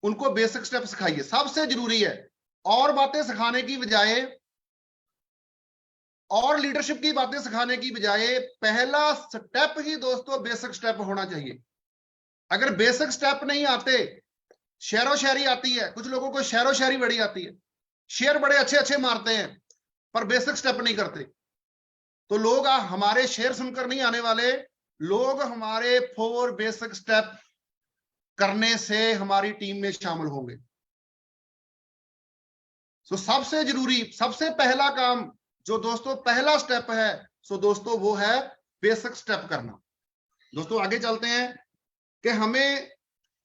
उनको बेसिक स्टेप सिखाइए, सबसे जरूरी है। और बातें सिखाने की बजाय और लीडरशिप की बातें सिखाने की बजाय पहला स्टेप ही दोस्तों बेसिक स्टेप होना चाहिए। अगर बेसिक स्टेप नहीं आते, शेरो शायरी आती है, कुछ लोगों को शेरो शायरी बड़ी आती है, शेर बड़े अच्छे अच्छे मारते हैं पर बेसिक स्टेप नहीं करते, तो लोग हमारे शेर सुनकर नहीं आने वाले, लोग हमारे 4 बेसिक स्टेप करने से हमारी टीम में शामिल होंगे। सो सबसे जरूरी, सबसे पहला काम जो दोस्तों पहला स्टेप है, सो दोस्तों वो है बेसिक स्टेप करना। दोस्तों आगे चलते हैं कि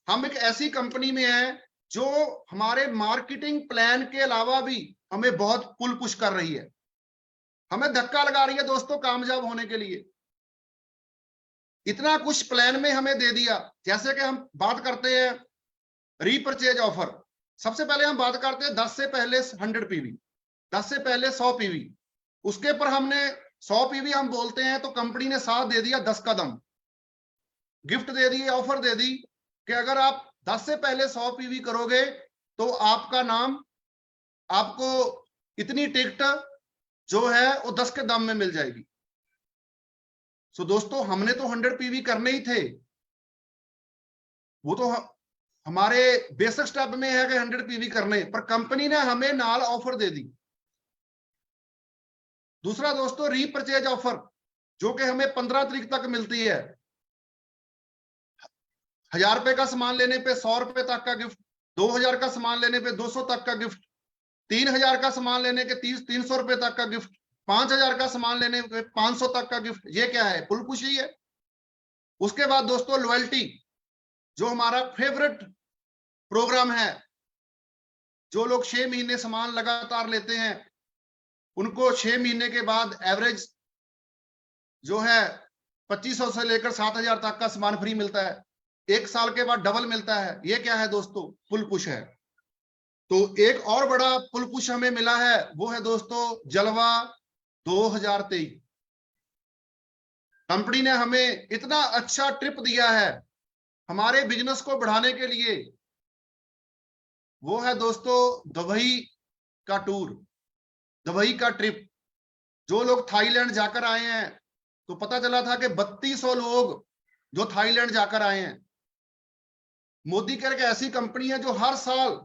हम एक ऐसी कंपनी में हैं जो हमारे मार्केटिंग प्लान के अलावा भी हमें बहुत पुल पुश कर रही है, हमें धक्का लगा रही है दोस्तों कामयाब होने के लिए। इतना कुछ प्लान में हमें दे दिया। जैसे कि हम बात करते हैं रीपरचेज ऑफर, सबसे पहले हम बात करते हैं 10 से पहले 100 पीवी, 10 से पहले 100 पीवी, उसके पर हमने 100 पीवी हम बोलते हैं तो कंपनी ने साथ दे दिया 10 का दम, गिफ्ट दे दी, ऑफर दे दी कि अगर आप 10 से पहले 100 पीवी करोगे तो आपका नाम, आपको इतनी टिकट जो है वो 10 के दाम में मिल जाएगी। सो दोस्तों हमने तो 100 पीवी करने ही थे, वो तो हमारे बेसिक स्टेप में है कि 100 पीवी करने, पर कंपनी ने हमें नाल ऑफर दे दी। दूसरा दोस्तों रीपरचेज ऑफर, जो कि हमें 15 तारीख तक मिलती है। 1000 रुपए का सामान लेने पे 100 रुपए तक का गिफ्ट, 2000 का सामान लेने पे 200 तक का गिफ्ट, 3000 का सामान लेने के 300 रुपए तक का गिफ्ट, 5000 का सामान लेने पे 500 तक का गिफ्ट। ये क्या है? पुल पुश ही है। उसके बाद दोस्तों लॉयल्टी, जो हमारा फेवरेट प्रोग्राम है। जो लोग 6 महीने सामान लगातार लेते हैं उनको 6 महीने के बाद एवरेज जो है 2500 से लेकर 7000 तक का सामान फ्री मिलता है। 1 साल के बाद डबल मिलता है। ये क्या है दोस्तों? पुल पुश है। तो एक और बड़ा पुल पुश हमें मिला है, वो है दोस्तों जलवा 2023। कंपनी ने हमें इतना अच्छा ट्रिप दिया है हमारे बिजनेस को बढ़ाने के लिए, वो है दोस्तों दुबई का टूर, दुबई का ट्रिप। जो लोग थाईलैंड जाकर आए हैं तो पता चला था कि 3200 लोग जो थाईलैंड जाकर आए हैं। मोदी केयर की ऐसी कंपनी है जो हर साल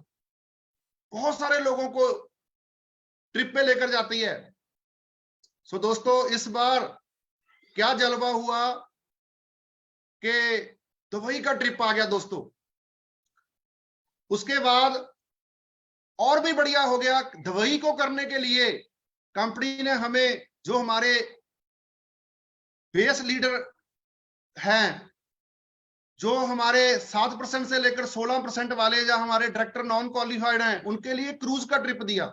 बहुत सारे लोगों को ट्रिप पे लेकर जाती है। सो दोस्तों इस बार क्या जलवा हुआ कि दुबई का ट्रिप आ गया दोस्तों। उसके बाद और भी बढ़िया हो गया, दुबई को करने के लिए कंपनी ने हमें, जो हमारे बेस लीडर हैं, जो हमारे 7% से लेकर 16% वाले, या हमारे डायरेक्टर नॉन क्वालिफाइड हैं, उनके लिए क्रूज का ट्रिप दिया।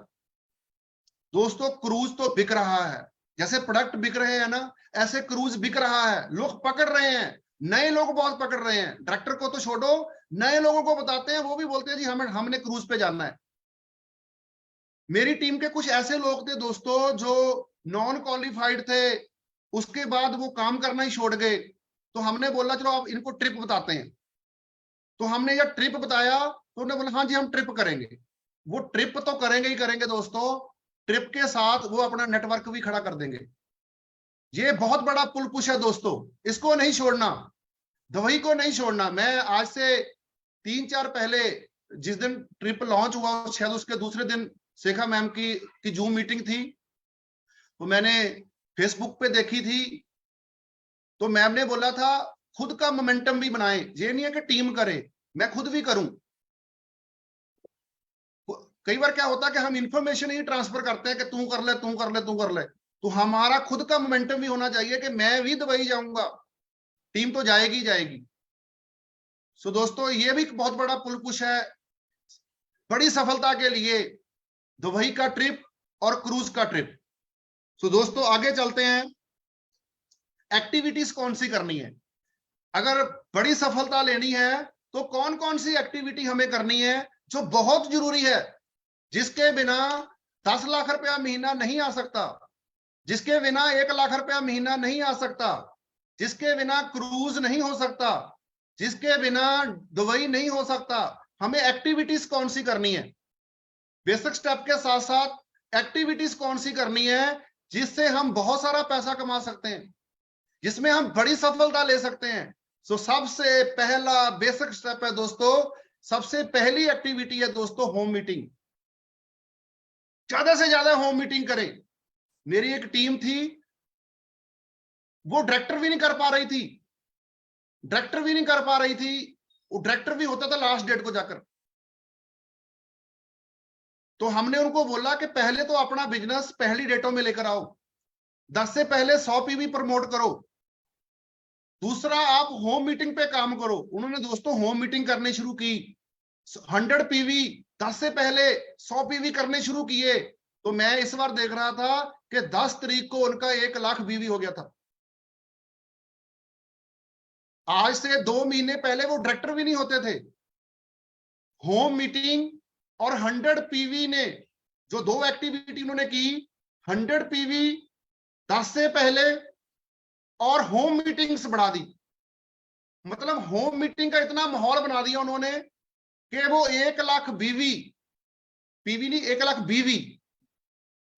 दोस्तों क्रूज तो बिक रहा है, जैसे प्रोडक्ट बिक रहे हैं ना, ऐसे क्रूज बिक रहा है। लोग पकड़ रहे हैं, नए लोग बहुत पकड़ रहे हैं। डायरेक्टर को तो छोड़ो, नए लोगों को बताते हैं, वो भी बोलते हैं जी हमने क्रूज पे जाना है। मेरी टीम के कुछ ऐसे लोग थे दोस्तों जो नॉन क्वालिफाइड थे, उसके बाद वो काम करना ही छोड़ गए। तो हमने बोला चलो आप इनको ट्रिप बताते हैं। तो हमने जब ट्रिप बताया तो उन्होंने बोला हाँ जी हम ट्रिप करेंगे। वो ट्रिप तो करेंगे ही करेंगे दोस्तों, ट्रिप के साथ वो अपना नेटवर्क भी खड़ा कर देंगे। ये बहुत बड़ा पुल पुश है दोस्तों, इसको नहीं छोड़ना, दुबई को नहीं छोड़ना। मैं आज से 3-4 पहले जिस दिन ट्रिप लॉन्च हुआ शायद उसके दूसरे दिन शेखा मैम की जूम मीटिंग थी, तो मैंने फेसबुक पे देखी थी, तो मैम ने बोला था खुद का मोमेंटम भी बनाएं, ये नहीं है कि टीम करे, मैं खुद भी करूं। कई बार क्या होता है कि हम इंफॉर्मेशन ही ट्रांसफर करते हैं कि तू कर ले, तू कर ले, तू कर ले, तो हमारा खुद का मोमेंटम भी होना चाहिए कि मैं भी दुबई जाऊंगा, टीम तो जाएगी जाएगी। सो दोस्तों ये भी बहुत बड़ा पुल पुश है बड़ी सफलता के लिए, दुबई का ट्रिप और क्रूज का ट्रिप। सो दोस्तों आगे चलते हैं, एक्टिविटीज कौन सी करनी है। अगर बड़ी सफलता लेनी है तो कौन कौन सी एक्टिविटी हमें करनी है जो बहुत जरूरी है, जिसके बिना 10 लाख रुपया महीना नहीं आ सकता, जिसके बिना 1 लाख रुपया महीना नहीं आ सकता, जिसके बिना क्रूज नहीं हो सकता, जिसके बिना दुबई नहीं हो सकता। हमें एक्टिविटीज कौन सी करनी है, बेसिक स्टेप के साथ साथ एक्टिविटीज कौन सी करनी है जिससे हम बहुत सारा पैसा कमा सकते हैं, जिसमें हम बड़ी सफलता ले सकते हैं। सो सबसे पहला बेसिक स्टेप है दोस्तों, सबसे पहली एक्टिविटी है दोस्तों होम मीटिंग। ज्यादा से ज्यादा होम मीटिंग करें। मेरी एक टीम थी, वो डायरेक्टर भी नहीं कर पा रही थी, डायरेक्टर भी नहीं कर पा रही थी, वो डायरेक्टर भी होता था लास्ट डेट को जाकर। तो हमने उनको बोला कि पहले तो अपना बिजनेस पहली डेटों में लेकर आओ, 10 से पहले 100 पीवी प्रमोट करो, दूसरा आप होम मीटिंग पे काम करो। उन्होंने दोस्तों होम मीटिंग करनी शुरू की, 100 पीवी 10 से पहले 100 पीवी करने शुरू किए। तो मैं इस बार देख रहा था कि 10 तारीख को उनका 1 लाख पीवी हो गया था। आज से 2 महीने पहले वो डायरेक्टर भी नहीं होते थे। होम मीटिंग और 100 पीवी ने जो 2 एक्टिविटी उन्होंने की, 100 पीवी 10 से पहले और होम मीटिंग्स बढ़ा दी। मतलब होम मीटिंग का इतना माहौल बना दिया उन्होंने कि वो 1 लाख बीवी, पीवी नहीं 1 लाख बीवी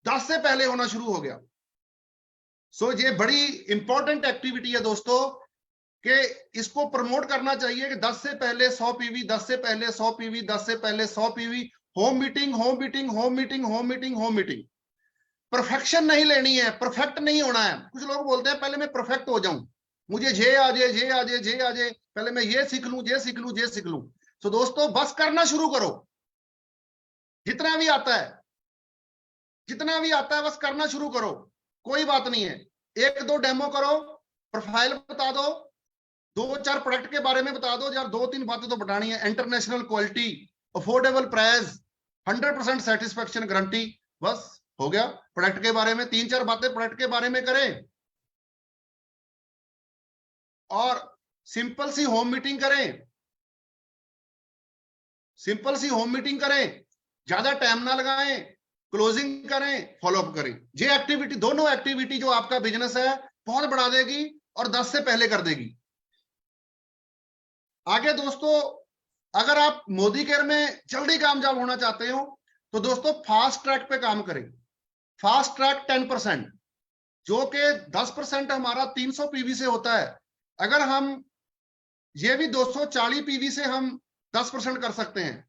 10 से पहले होना शुरू हो गया। सो ये बड़ी इंपॉर्टेंट एक्टिविटी है दोस्तों कि इसको प्रमोट करना चाहिए कि 10 से पहले 100 पीवी, 10 से पहले 100 पीवी, 10 से पहले 100 PV, home meeting, home meeting, home meeting, home meeting, home meeting. Perfection नहीं लेनी है, परफेक्ट नहीं होना है। कुछ लोग बोलते हैं पहले मैं परफेक्ट हो जाऊं, मुझे जे आ जाए, जे आ जाए, जे आ जाए, पहले मैं ये सीख लूं, ये सीख लूं, ये सीख लूं। तो दोस्तों बस करना शुरू करो, जितना भी आता है, जितना भी आता है बस करना शुरू करो, कोई बात नहीं है। 1-2 डेमो करो, प्रोफाइल बता दो, 2-4 प्रोडक्ट के बारे में बता दो यार, 2-3 बातें तो बतानी है। International quality, affordable price, 100% satisfaction guarantee, बस हो गया। प्रोडक्ट के बारे में 3-4 बातें प्रोडक्ट के बारे में करें और सिंपल सी होम मीटिंग करें, सिंपल सी होम मीटिंग करें, ज्यादा टाइम ना लगाएं, क्लोजिंग करें, फॉलोअप करें। ये एक्टिविटी, दोनों एक्टिविटी जो आपका बिजनेस है बहुत बढ़ा देगी और 10 से पहले कर देगी। आगे दोस्तों, अगर आप मोदी केयर में जल्दी कामयाब होना चाहते हो तो दोस्तों फास्ट ट्रैक पे काम करें। फास्ट ट्रैक 10%, जो कि 10% हमारा 300 पीवी से होता है। अगर हम ये भी 240 पीवी से हम 10% कर सकते हैं।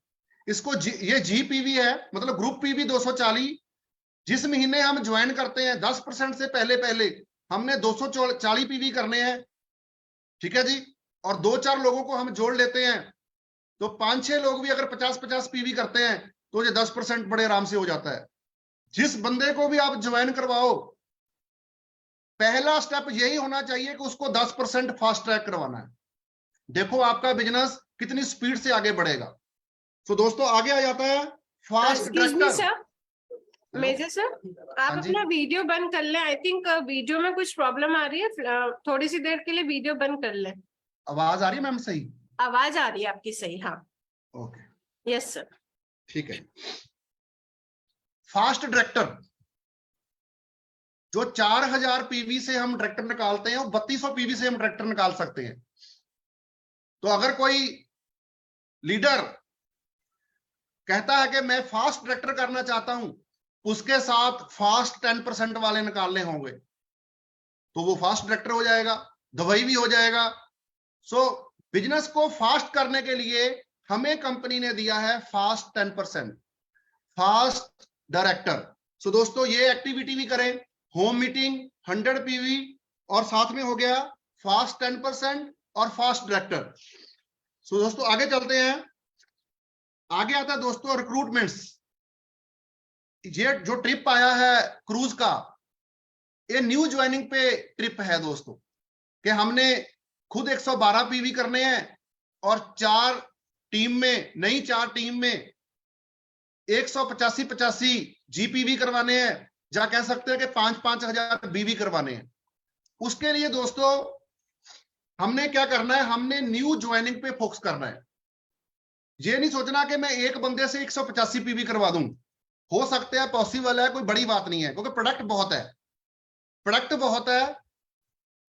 इसको ये जीपीवी है, मतलब ग्रुप पीवी 240। जिस महीने हम ज्वाइन करते हैं 10% से पहले पहले हमने 240 पीवी करने हैं, ठीक है जी। और 2-4 लोगों को हम जोड़ लेते हैं तो 5-6 लोग भी अगर 50-50 पीवी करते हैं तो ये 10% बड़े आराम से हो जाता है। जिस बंदे को भी आप ज्वाइन करवाओ, पहला स्टेप यही होना चाहिए कि उसको 10% फास्ट ट्रैक करवाना है। देखो आपका बिजनेस कितनी स्पीड से आगे बढ़ेगा। तो दोस्तों आगे आ जाता है फास्ट ट्रैकर। मेजर सर, आप अपना वीडियो बंद कर लें। आई थिंक वीडियो में कुछ प्रॉब्लम आ रही है, थोड़ी सी देर के लिए वीडियो बंद कर लें। आवाज आ रही है मैम? सही आवाज आ रही है आपकी? सही, हाँ। ओके, यस सर, ठीक है। फास्ट डायरेक्टर जो 4000 पीवी से हम डायरेक्टर निकालते हैं, वो 3200 पीवी से हम डायरेक्टर निकाल सकते हैं। तो अगर कोई लीडर कहता है कि मैं फास्ट डायरेक्टर करना चाहता हूं, उसके साथ फास्ट 10% वाले निकालने होंगे। तो वो फास्ट डायरेक्टर हो जाएगा, दुबई भी हो जाएगा। सो बिजनेस को फास्ट करने के लिए हमें कंपनी ने दिया है फास्ट 10%, फास्ट डायरेक्टर। सो दोस्तों ये एक्टिविटी भी करें, होम मीटिंग 100 पीवी और साथ में हो गया फास्ट 10% और फास्ट डायरेक्टर। सो दोस्तों आगे चलते हैं। आगे आता है दोस्तों रिक्रूटमेंट्स। ये जो ट्रिप आया है क्रूज का, ये न्यू ज्वाइनिंग पे ट्रिप है दोस्तों, कि हमने खुद 112 पीवी करने हैं और 4 टीम में, नई 4 टीम में 185 जीपीवी करवाने हैं, या कह सकते हैं कि 5-5 हजार बीवी करवाने हैं। उसके लिए दोस्तों हमने क्या करना है, हमने न्यू ज्वाइनिंग पे फोकस करना है। ये नहीं सोचना कि मैं एक बंदे से 185 पीवी करवा दूं। हो सकता है, पॉसिबल है, कोई बड़ी बात नहीं है, क्योंकि प्रोडक्ट बहुत है, प्रोडक्ट बहुत है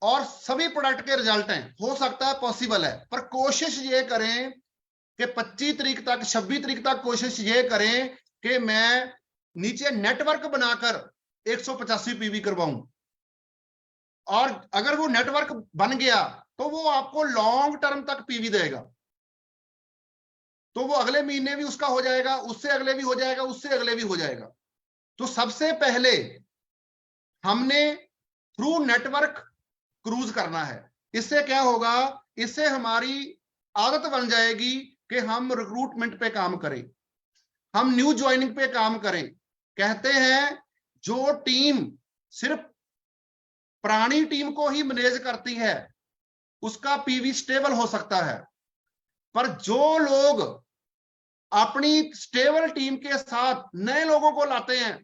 और सभी प्रोडक्ट के रिजल्ट हैं। हो सकता है, पॉसिबल है, पर कोशिश ये करें कि 25 तारीख तक, 26 तारीख तक कोशिश ये करें कि मैं नीचे नेटवर्क बनाकर 185 पीवी करवाऊं। और अगर वो नेटवर्क बन गया तो वो आपको लॉन्ग टर्म तक पीवी देगा, तो वो अगले महीने भी उसका हो जाएगा, उससे अगले भी हो जाएगा, उससे अगले भी हो जाएगा। तो सबसे पहले हमने थ्रू नेटवर्क क्रूज करना है। इससे क्या होगा, इससे हमारी आदत बन जाएगी कि हम रिक्रूटमेंट पे काम करें, हम न्यू ज्वाइनिंग पे काम करें। कहते हैं जो टीम सिर्फ पुरानी टीम को ही मैनेज करती है उसका पीवी स्टेबल हो सकता है, पर जो लोग अपनी स्टेबल टीम के साथ नए लोगों को लाते हैं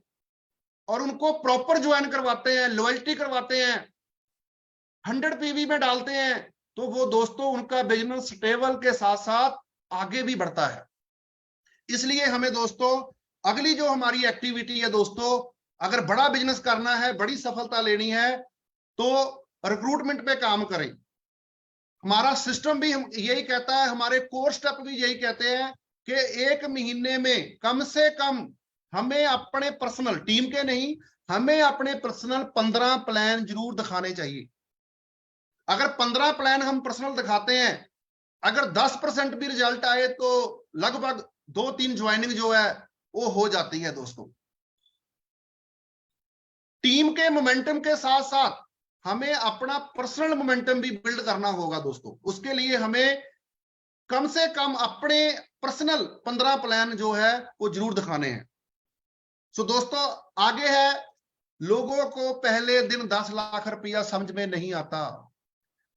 और उनको प्रॉपर ज्वाइन करवाते हैं, लॉयल्टी करवाते हैं, 100 पीवी में डालते हैं, तो वो दोस्तों उनका बिजनेस स्टेबल के साथ साथ आगे भी बढ़ता है। इसलिए हमें दोस्तों अगली जो हमारी एक्टिविटी है दोस्तों, अगर बड़ा बिजनेस करना है, बड़ी सफलता लेनी है, तो रिक्रूटमेंट पे काम करें। हमारा सिस्टम भी यही कहता है, हमारे कोर्स स्टेप भी यही कहते हैं कि 1 महीने में कम से कम हमें अपने पर्सनल, टीम के नहीं, हमें अपने पर्सनल 15 प्लान जरूर दिखाने चाहिए। अगर 15 प्लान हम पर्सनल दिखाते हैं, अगर 10% भी रिजल्ट आए तो लगभग 2-3 ज्वाइनिंग जो है वो हो जाती है दोस्तों। टीम के मोमेंटम के साथ साथ हमें अपना पर्सनल मोमेंटम भी बिल्ड करना होगा दोस्तों। उसके लिए हमें कम से कम अपने पर्सनल 15 प्लान जो है वो जरूर दिखाने हैं। सो दोस्तों आगे है, लोगों को पहले दिन 10 लाख रुपया समझ में नहीं आता,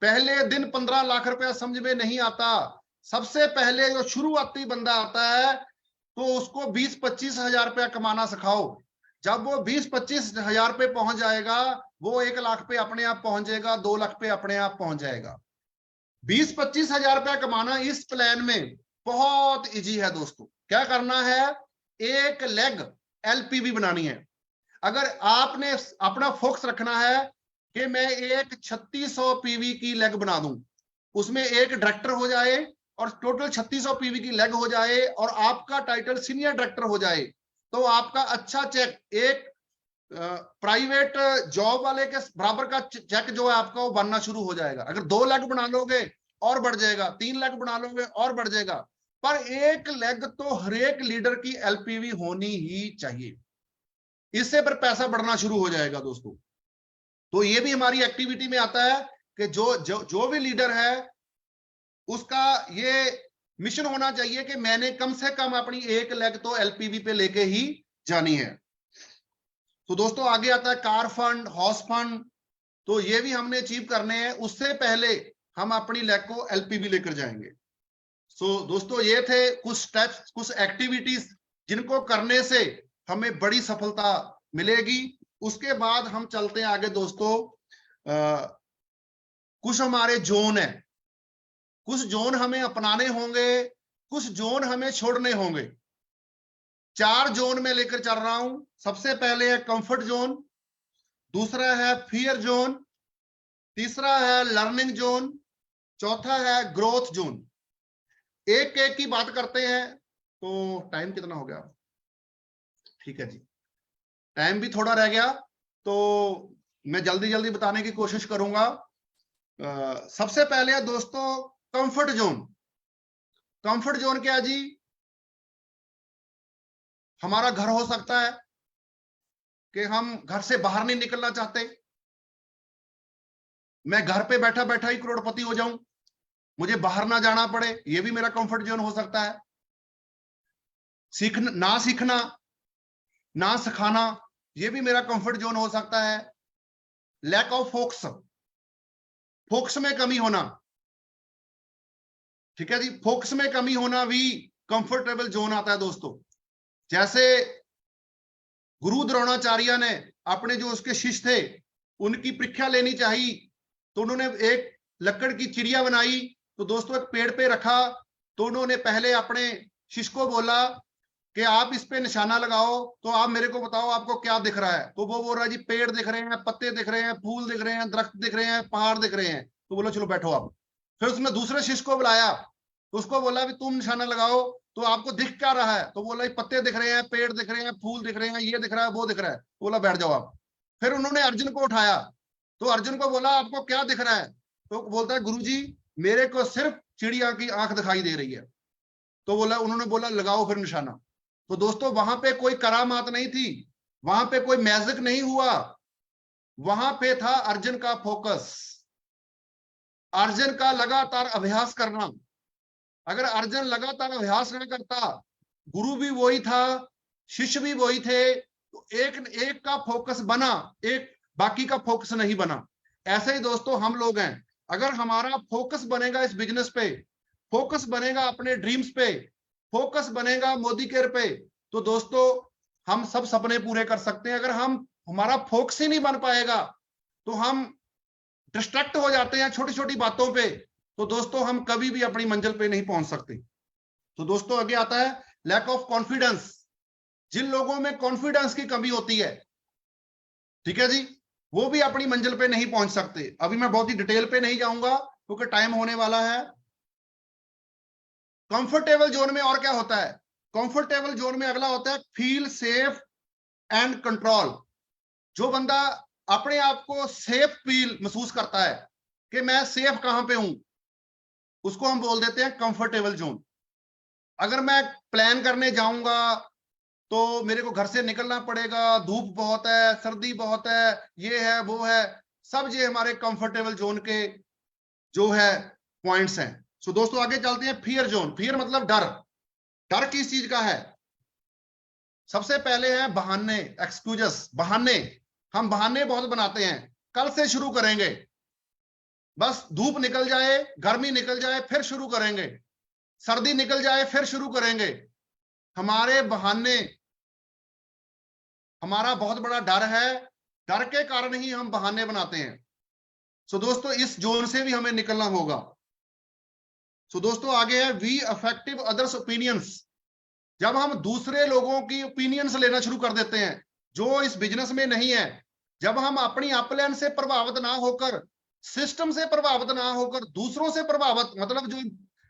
पहले दिन 15 लाख रुपया समझ में नहीं आता। सबसे पहले जो शुरुआती बंदा आता है तो उसको 20-25 हजार रुपया कमाना सिखाओ। जब वो 20-25 हजार पे पहुंच जाएगा, वो 1 लाख पे अपने आप पहुंच जाएगा, 2 लाख पे अपने आप पहुंच जाएगा। 20-25 हजार रुपया कमाना इस प्लान में बहुत इजी है दोस्तों। क्या करना है, एक लेग एलपीवी बनानी है। अगर आपने अपना फोकस रखना है कि मैं एक 3600 पीवी की लेग बना दूं, उसमें एक डायरेक्टर हो जाए और टोटल 3600 पीवी की लेग हो जाए और आपका टाइटल सीनियर डायरेक्टर हो जाए, तो आपका अच्छा चेक, एक प्राइवेट जॉब वाले के बराबर का चेक जो है आपका वो बनना शुरू हो जाएगा। अगर 2 लेग बना लोगे और बढ़ जाएगा, 3 लेग बना लोगे और बढ़ जाएगा, पर एक लेग तो हर एक लीडर की एलपीवी होनी ही चाहिए। इससे पर पैसा बढ़ना शुरू हो जाएगा दोस्तों। तो ये भी हमारी एक्टिविटी में आता है कि जो भी लीडर है उसका ये मिशन होना चाहिए कि मैंने कम से कम अपनी एक लेग तो एलपीवी पे लेके ही जानी है। तो दोस्तों आगे आता है कार फंड, हाउस फंड, तो ये भी हमने अचीव करने हैं। उससे पहले हम अपनी लेग को एलपीवी लेकर जाएंगे। सो दोस्तों ये थे कुछ स्टेप्स, कुछ एक्टिविटीज जिनको करने से हमें बड़ी सफलता मिलेगी। उसके बाद हम चलते हैं आगे दोस्तों। कुछ हमारे जोन है, कुछ जोन हमें अपनाने होंगे, कुछ जोन हमें छोड़ने होंगे। 4 जोन में लेकर चल रहा हूं। सबसे पहले है कंफर्ट जोन, दूसरा है फियर जोन, तीसरा है लर्निंग जोन, चौथा है ग्रोथ जोन। एक एक की बात करते हैं। तो टाइम कितना हो गया? ठीक है जी, टाइम भी थोड़ा रह गया, तो मैं जल्दी जल्दी बताने की कोशिश करूंगा। सबसे पहले है दोस्तों कंफर्ट जोन। कंफर्ट जोन क्या है जी? हमारा घर हो सकता है कि हम घर से बाहर नहीं निकलना चाहते, मैं घर पे बैठा बैठा ही करोड़पति हो जाऊं, मुझे बाहर ना जाना पड़े, ये भी मेरा कंफर्ट जोन हो सकता है। सीखना ना सिखाना, ये भी मेरा कंफर्ट जोन हो सकता है। लैक ऑफ फोकस, फोकस में कमी होना, ठीक है जी, फोकस में कमी होना भी कंफर्टेबल जोन आता है दोस्तों। जैसे गुरु द्रोणाचार्य ने अपने जो उसके शिष्य थे उनकी परीक्षा लेनी चाहिए, तो उन्होंने एक लकड़ की चिड़िया बनाई, तो दोस्तों एक पेड़ पे रखा, तो उन्होंने पहले अपने शिष्य को बोला कि आप इस पे निशाना लगाओ, तो आप मेरे को बताओ आपको क्या दिख रहा है। तो वो बोल रहा है जी पेड़ दिख रहे हैं, पत्ते दिख रहे हैं, फूल दिख रहे हैं, दरख्त दिख रहे हैं, पहाड़ दिख रहे हैं। तो बोलो चलो बैठो आप। फिर उसने दूसरे शिष्य को बुलाया, तो उसको बोला भी तुम निशाना लगाओ, तो आपको दिख क्या रहा है। तो बोला पत्ते दिख रहे हैं, पेड़ दिख रहे हैं, फूल दिख रहे हैं, ये दिख रहा है, वो दिख रहा है। तो बोला बैठ जाओ आप। फिर उन्होंने अर्जुन को उठाया, तो अर्जुन को बोला आपको क्या दिख रहा है। तो बोलता है गुरुजी मेरे को सिर्फ चिड़िया की आंख दिखाई दे रही है। तो बोला, उन्होंने बोला लगाओ फिर निशाना। तो दोस्तों वहां पे कोई करामात नहीं थी, वहां पे कोई मैजिक नहीं हुआ, वहां पे था अर्जुन का फोकस, अर्जुन का लगातार अभ्यास करना। अगर अर्जुन लगातार अभ्यास न करता, गुरु भी वही था, शिष्य भी वही थे, तो एक का फोकस बना, एक बाकी का फोकस नहीं बना। ऐसे ही दोस्तों हम लोग हैं, अगर हमारा फोकस बनेगा इस बिजनेस पे, फोकस बनेगा अपने ड्रीम्स पे, फोकस बनेगा मोदी केयर पे, तो दोस्तों हम सब सपने पूरे कर सकते हैं। अगर हमारा फोकस ही नहीं बन पाएगा, तो हम डिस्ट्रैक्ट हो जाते हैं छोटी छोटी बातों पे, तो दोस्तों हम कभी भी अपनी मंजिल पे नहीं पहुंच सकते। तो दोस्तों आगे आता है लैक ऑफ कॉन्फिडेंस। जिन लोगों में कॉन्फिडेंस की कमी होती है, ठीक है जी, वो भी अपनी मंजिल पे नहीं पहुंच सकते। अभी मैं बहुत ही डिटेल पे नहीं जाऊंगा क्योंकि टाइम होने वाला है। कंफर्टेबल जोन में और क्या होता है? कंफर्टेबल जोन में अगला होता है फील सेफ एंड कंट्रोल। जो बंदा अपने आप को सेफ फील महसूस करता है कि मैं सेफ कहां पे हूं, उसको हम बोल देते हैं कंफर्टेबल जोन। अगर मैं प्लान करने जाऊंगा तो मेरे को घर से निकलना पड़ेगा, धूप बहुत है, सर्दी बहुत है, ये है वो है, सब ये हमारे कंफर्टेबल जोन के जो है पॉइंट्स हैं। सो दोस्तों आगे चलते हैं फियर जोन। फियर मतलब डर। डर किस चीज का है? सबसे पहले है बहाने, एक्सक्यूजेस, बहाने। हम बहाने बहुत बनाते हैं, कल से शुरू करेंगे, बस धूप निकल जाए, गर्मी निकल जाए फिर शुरू करेंगे, सर्दी निकल जाए फिर शुरू करेंगे। हमारे बहाने, हमारा बहुत बड़ा डर है, डर के कारण ही हम बहाने बनाते हैं। सो दोस्तों इस जोन से भी हमें निकलना होगा। सो दोस्तों आगे है वी अफेक्टिव अदर्स ओपिनियंस। जब हम दूसरे लोगों की ओपिनियंस लेना शुरू कर देते हैं जो इस बिजनेस में नहीं है, जब हम अपनी अपलाइन से प्रभावित ना होकर, सिस्टम से प्रभावित ना होकर, दूसरों से प्रभावित, मतलब जो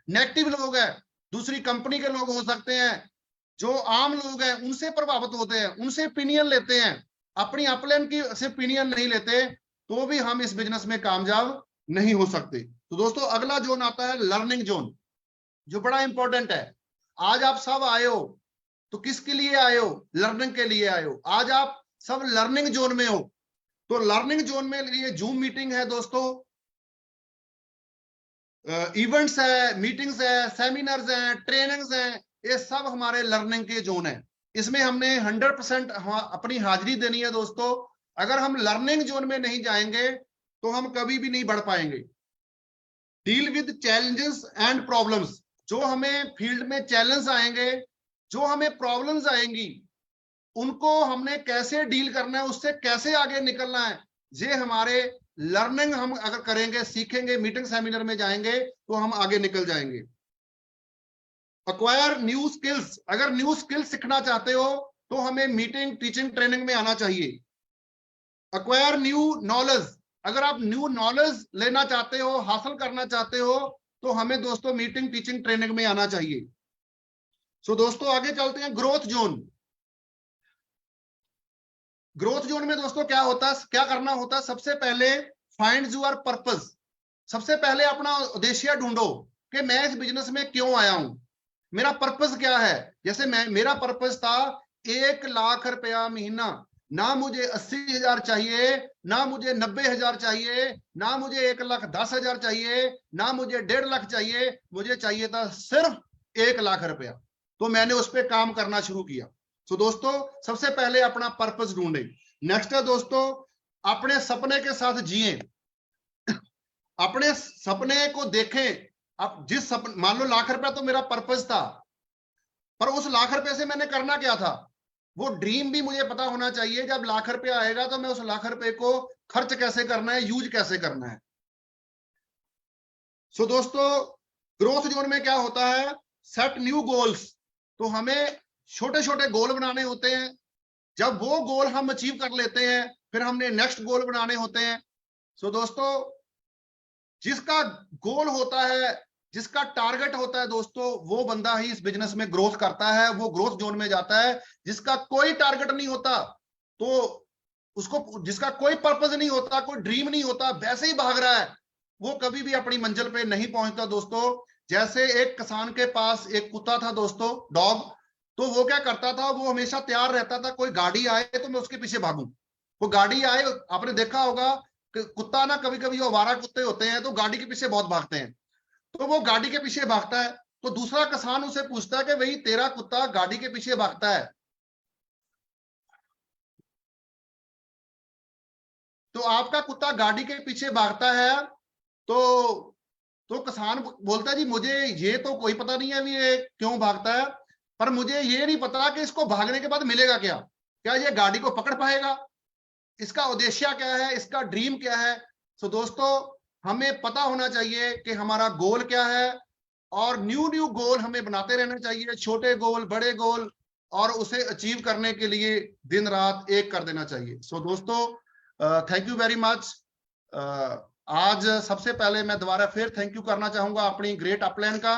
नेगेटिव लोग हैं, दूसरी कंपनी के लोग हो सकते हैं, जो आम लोग हैं उनसे प्रभावित होते हैं, उनसे ओपिनियन लेते हैं, अपनी अपलाइन की से ओपिनियन नहीं लेते, तो भी हम इस बिजनेस में कामयाब नहीं हो सकते। तो दोस्तों अगला जोन आता है लर्निंग जोन, जो बड़ा इंपॉर्टेंट है। आज आप सब आए हो तो किसके लिए आए हो? लर्निंग के लिए आए हो। आज आप सब लर्निंग जोन में हो, तो लर्निंग जोन में लिए जूम मीटिंग है दोस्तों, इवेंट्स है, मीटिंग्स है, सेमिनार्स हैं, ट्रेनिंग्स हैं, ये सब हमारे लर्निंग के जोन है। इसमें हमने 100% अपनी हाजिरी देनी है दोस्तों। अगर हम लर्निंग जोन में नहीं जाएंगे तो हम कभी भी नहीं बढ़ पाएंगे। Deal with challenges and problems. जो हमें फील्ड में चैलेंज आएंगे, जो हमें प्रॉब्लम्स आएंगी, उनको हमने कैसे डील करना है, उससे कैसे आगे निकलना है, ये हमारे लर्निंग हम अगर करेंगे, सीखेंगे, मीटिंग सेमिनार में जाएंगे तो हम आगे निकल जाएंगे। Acquire new skills. अगर न्यू स्किल्स सीखना चाहते हो तो हमें मीटिंग, टीचिंग, ट्रेनिंग में आना चाहिए। Acquire new knowledge. अगर आप न्यू नॉलेज लेना चाहते हो, हासिल करना चाहते हो, तो हमें दोस्तों मीटिंग, टीचिंग, ट्रेनिंग में आना चाहिए। सो दोस्तों आगे चलते हैं ग्रोथ जोन। ग्रोथ जोन में दोस्तों क्या होता है, क्या करना होता है, सबसे पहले फाइंड योर पर्पस। सबसे पहले अपना उद्देश्य ढूंढो कि मैं इस बिजनेस में क्यों आया हूं, मेरा पर्पस क्या है। जैसे मेरा पर्पस था 1 लाख रुपया महीना, ना मुझे 80,000 चाहिए, ना मुझे 90,000 चाहिए, ना मुझे 1,10,000 चाहिए, ना मुझे 1.5 लाख चाहिए, मुझे चाहिए था सिर्फ 1 लाख रुपया। तो मैंने उस पर काम करना शुरू किया। तो दोस्तों सबसे पहले अपना पर्पस ढूंढे। नेक्स्ट है दोस्तों, अपने सपने के साथ जिए, अपने सपने को देखें। अब जिस सपने, मान लो लाख रुपया तो मेरा पर्पस था, पर उस लाख रुपए से मैंने करना क्या था, वो ड्रीम भी मुझे पता होना चाहिए। जब लाख रुपया आएगा तो मैं उस लाख रुपए को खर्च कैसे करना है, यूज कैसे करना है। सो दोस्तों ग्रोथ जोन में क्या होता है, सेट न्यू गोल्स। तो हमें छोटे छोटे गोल बनाने होते हैं। जब वो गोल हम अचीव कर लेते हैं, फिर हमने नेक्स्ट गोल बनाने होते हैं। सो दोस्तों जिसका गोल होता है, जिसका टारगेट होता है दोस्तों, वो बंदा ही इस बिजनेस में ग्रोथ करता है, वो ग्रोथ जोन में जाता है। जिसका कोई टारगेट नहीं होता, तो उसको, जिसका कोई पर्पस नहीं होता, कोई ड्रीम नहीं होता, वैसे ही भाग रहा है, वो कभी भी अपनी मंजिल पे नहीं पहुंचता दोस्तों। जैसे एक किसान के पास एक कुत्ता था दोस्तों, डॉग। तो वो क्या करता था, वो हमेशा तैयार रहता था, कोई गाड़ी आए तो मैं उसके पीछे भागूं। वो गाड़ी आए, आपने देखा होगा कुत्ता ना, कभी कभी जो आवारा कुत्ते होते हैं तो गाड़ी के पीछे बहुत भागते हैं। तो वो गाड़ी के पीछे भागता है, तो दूसरा किसान उसे पूछता है कि भाई तेरा कुत्ता गाड़ी के पीछे भागता है, तो आपका कुत्ता गाड़ी के पीछे भागता है, तो किसान बोलता है जी मुझे ये तो कोई पता नहीं है भी ये क्यों भागता है, पर मुझे ये नहीं पता कि इसको भागने के बाद मिलेगा क्या, क्या ये गाड़ी को पकड़ पाएगा, इसका उद्देश्य क्या है, इसका ड्रीम क्या है। सो दोस्तों हमें पता होना चाहिए कि हमारा गोल क्या है, और न्यू न्यू गोल हमें बनाते रहना चाहिए, छोटे गोल, बड़े गोल, और उसे अचीव करने के लिए दिन रात एक कर देना चाहिए। सो दोस्तों थैंक यू वेरी मच। आज सबसे पहले मैं दोबारा फिर थैंक यू करना चाहूंगा अपनी ग्रेट अपलाइन का,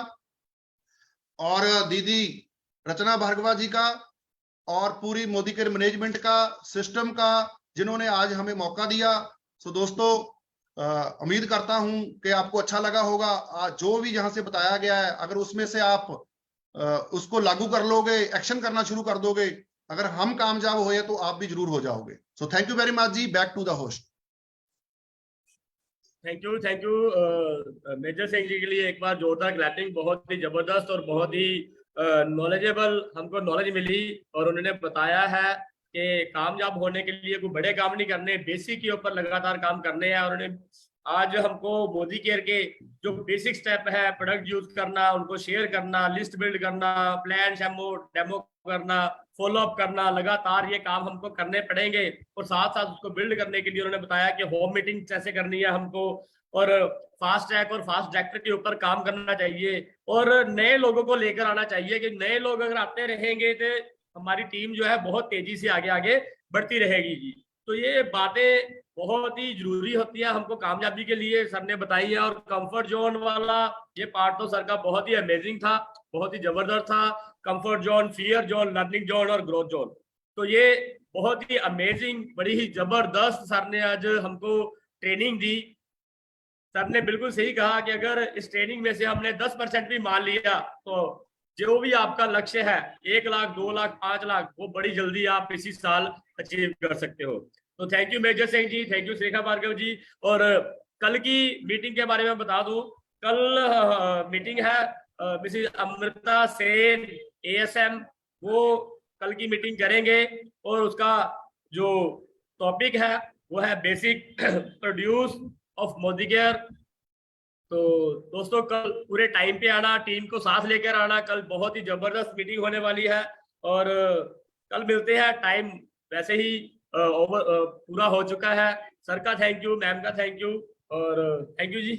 और दीदी रचना भार्गवा जी का, और पूरी मोदी केयर मैनेजमेंट का, सिस्टम का, जिन्होंने आज हमें मौका दिया। सो दोस्तों उम्मीद करता हूं कि आपको अच्छा लगा होगा। जो भी यहां से बताया गया है, अगर उसमें से आप उसको लागू कर लोगे, एक्शन करना शुरू कर दोगे, अगर हम कामयाब हुए तो आप भी जरूर हो जाओगे। So thank you very much जी। Back to the host. Thank you major Singh ji के लिए एक बार जोरदार क्लैपिंग। बहुत ही जबरदस्त और बहुत ही नॉलेजेबल हमको नॉलेज मिली, और उन्होंने बताया है कि कामयाब होने के लिए कोई बड़े काम नहीं करने, बेसिक के ऊपर लगातार काम करने हैं। और उन्होंने आज हमको मोदी केयर के जो बेसिक स्टेप है, प्रोडक्ट यूज करना, उनको शेयर करना, लिस्ट बिल्ड करना, प्लान डेमो करना, फॉलो अप करना, लगातार ये काम हमको करने पड़ेंगे। और साथ साथ उसको बिल्ड करने के लिए उन्होंने बताया कि होम मीटिंग कैसे करनी है हमको, और फास्ट ट्रैक और फास्ट डायरेक्टर के ऊपर काम करना चाहिए, और नए लोगों को लेकर आना चाहिए कि नए लोग अगर आते रहेंगे तो हमारी टीम जो है बहुत तेजी से आगे आगे बढ़ती रहेगी जी। तो ये बातें बहुत ही जरूरी होती है हमको कामयाबी के लिए, सर ने बताई है। और कंफर्ट जोन वाला ये पार्ट तो सर का बहुत ही अमेजिंग था, बहुत ही जबरदस्त था। Comfort zone, fear zone, learning zone और ग्रोथ जोन, तो ये बहुत ही अमेजिंग, बड़ी ही जबरदस्त सर ने आज हमको ट्रेनिंग दी। सर ने बिल्कुल सही कहा कि अगर इस ट्रेनिंग में से हमने 10% भी मान लिया तो जो भी आपका लक्ष्य है 1 लाख, 2 लाख, 5 लाख, वो बड़ी जल्दी आप इसी साल अचीव कर सकते हो। तो thank you major Singh ji, thank you Shrekha Bhargav ji. और कल की मीटिंग के बारे में बता दूं, कल मीटिंग है मिसेस अमृता सेन ASM, वो कल की मीटिंग करेंगे, और उसका जो टॉपिक है वो है basic produce of Modi care. तो दोस्तों कल पूरे टाइम पे आना, टीम को साथ लेकर आना, कल बहुत ही जबरदस्त मीटिंग होने वाली है। और कल मिलते हैं, टाइम वैसे ही पूरा हो चुका है। सर का थैंक यू, मैम का थैंक यू, और थैंक यू जी।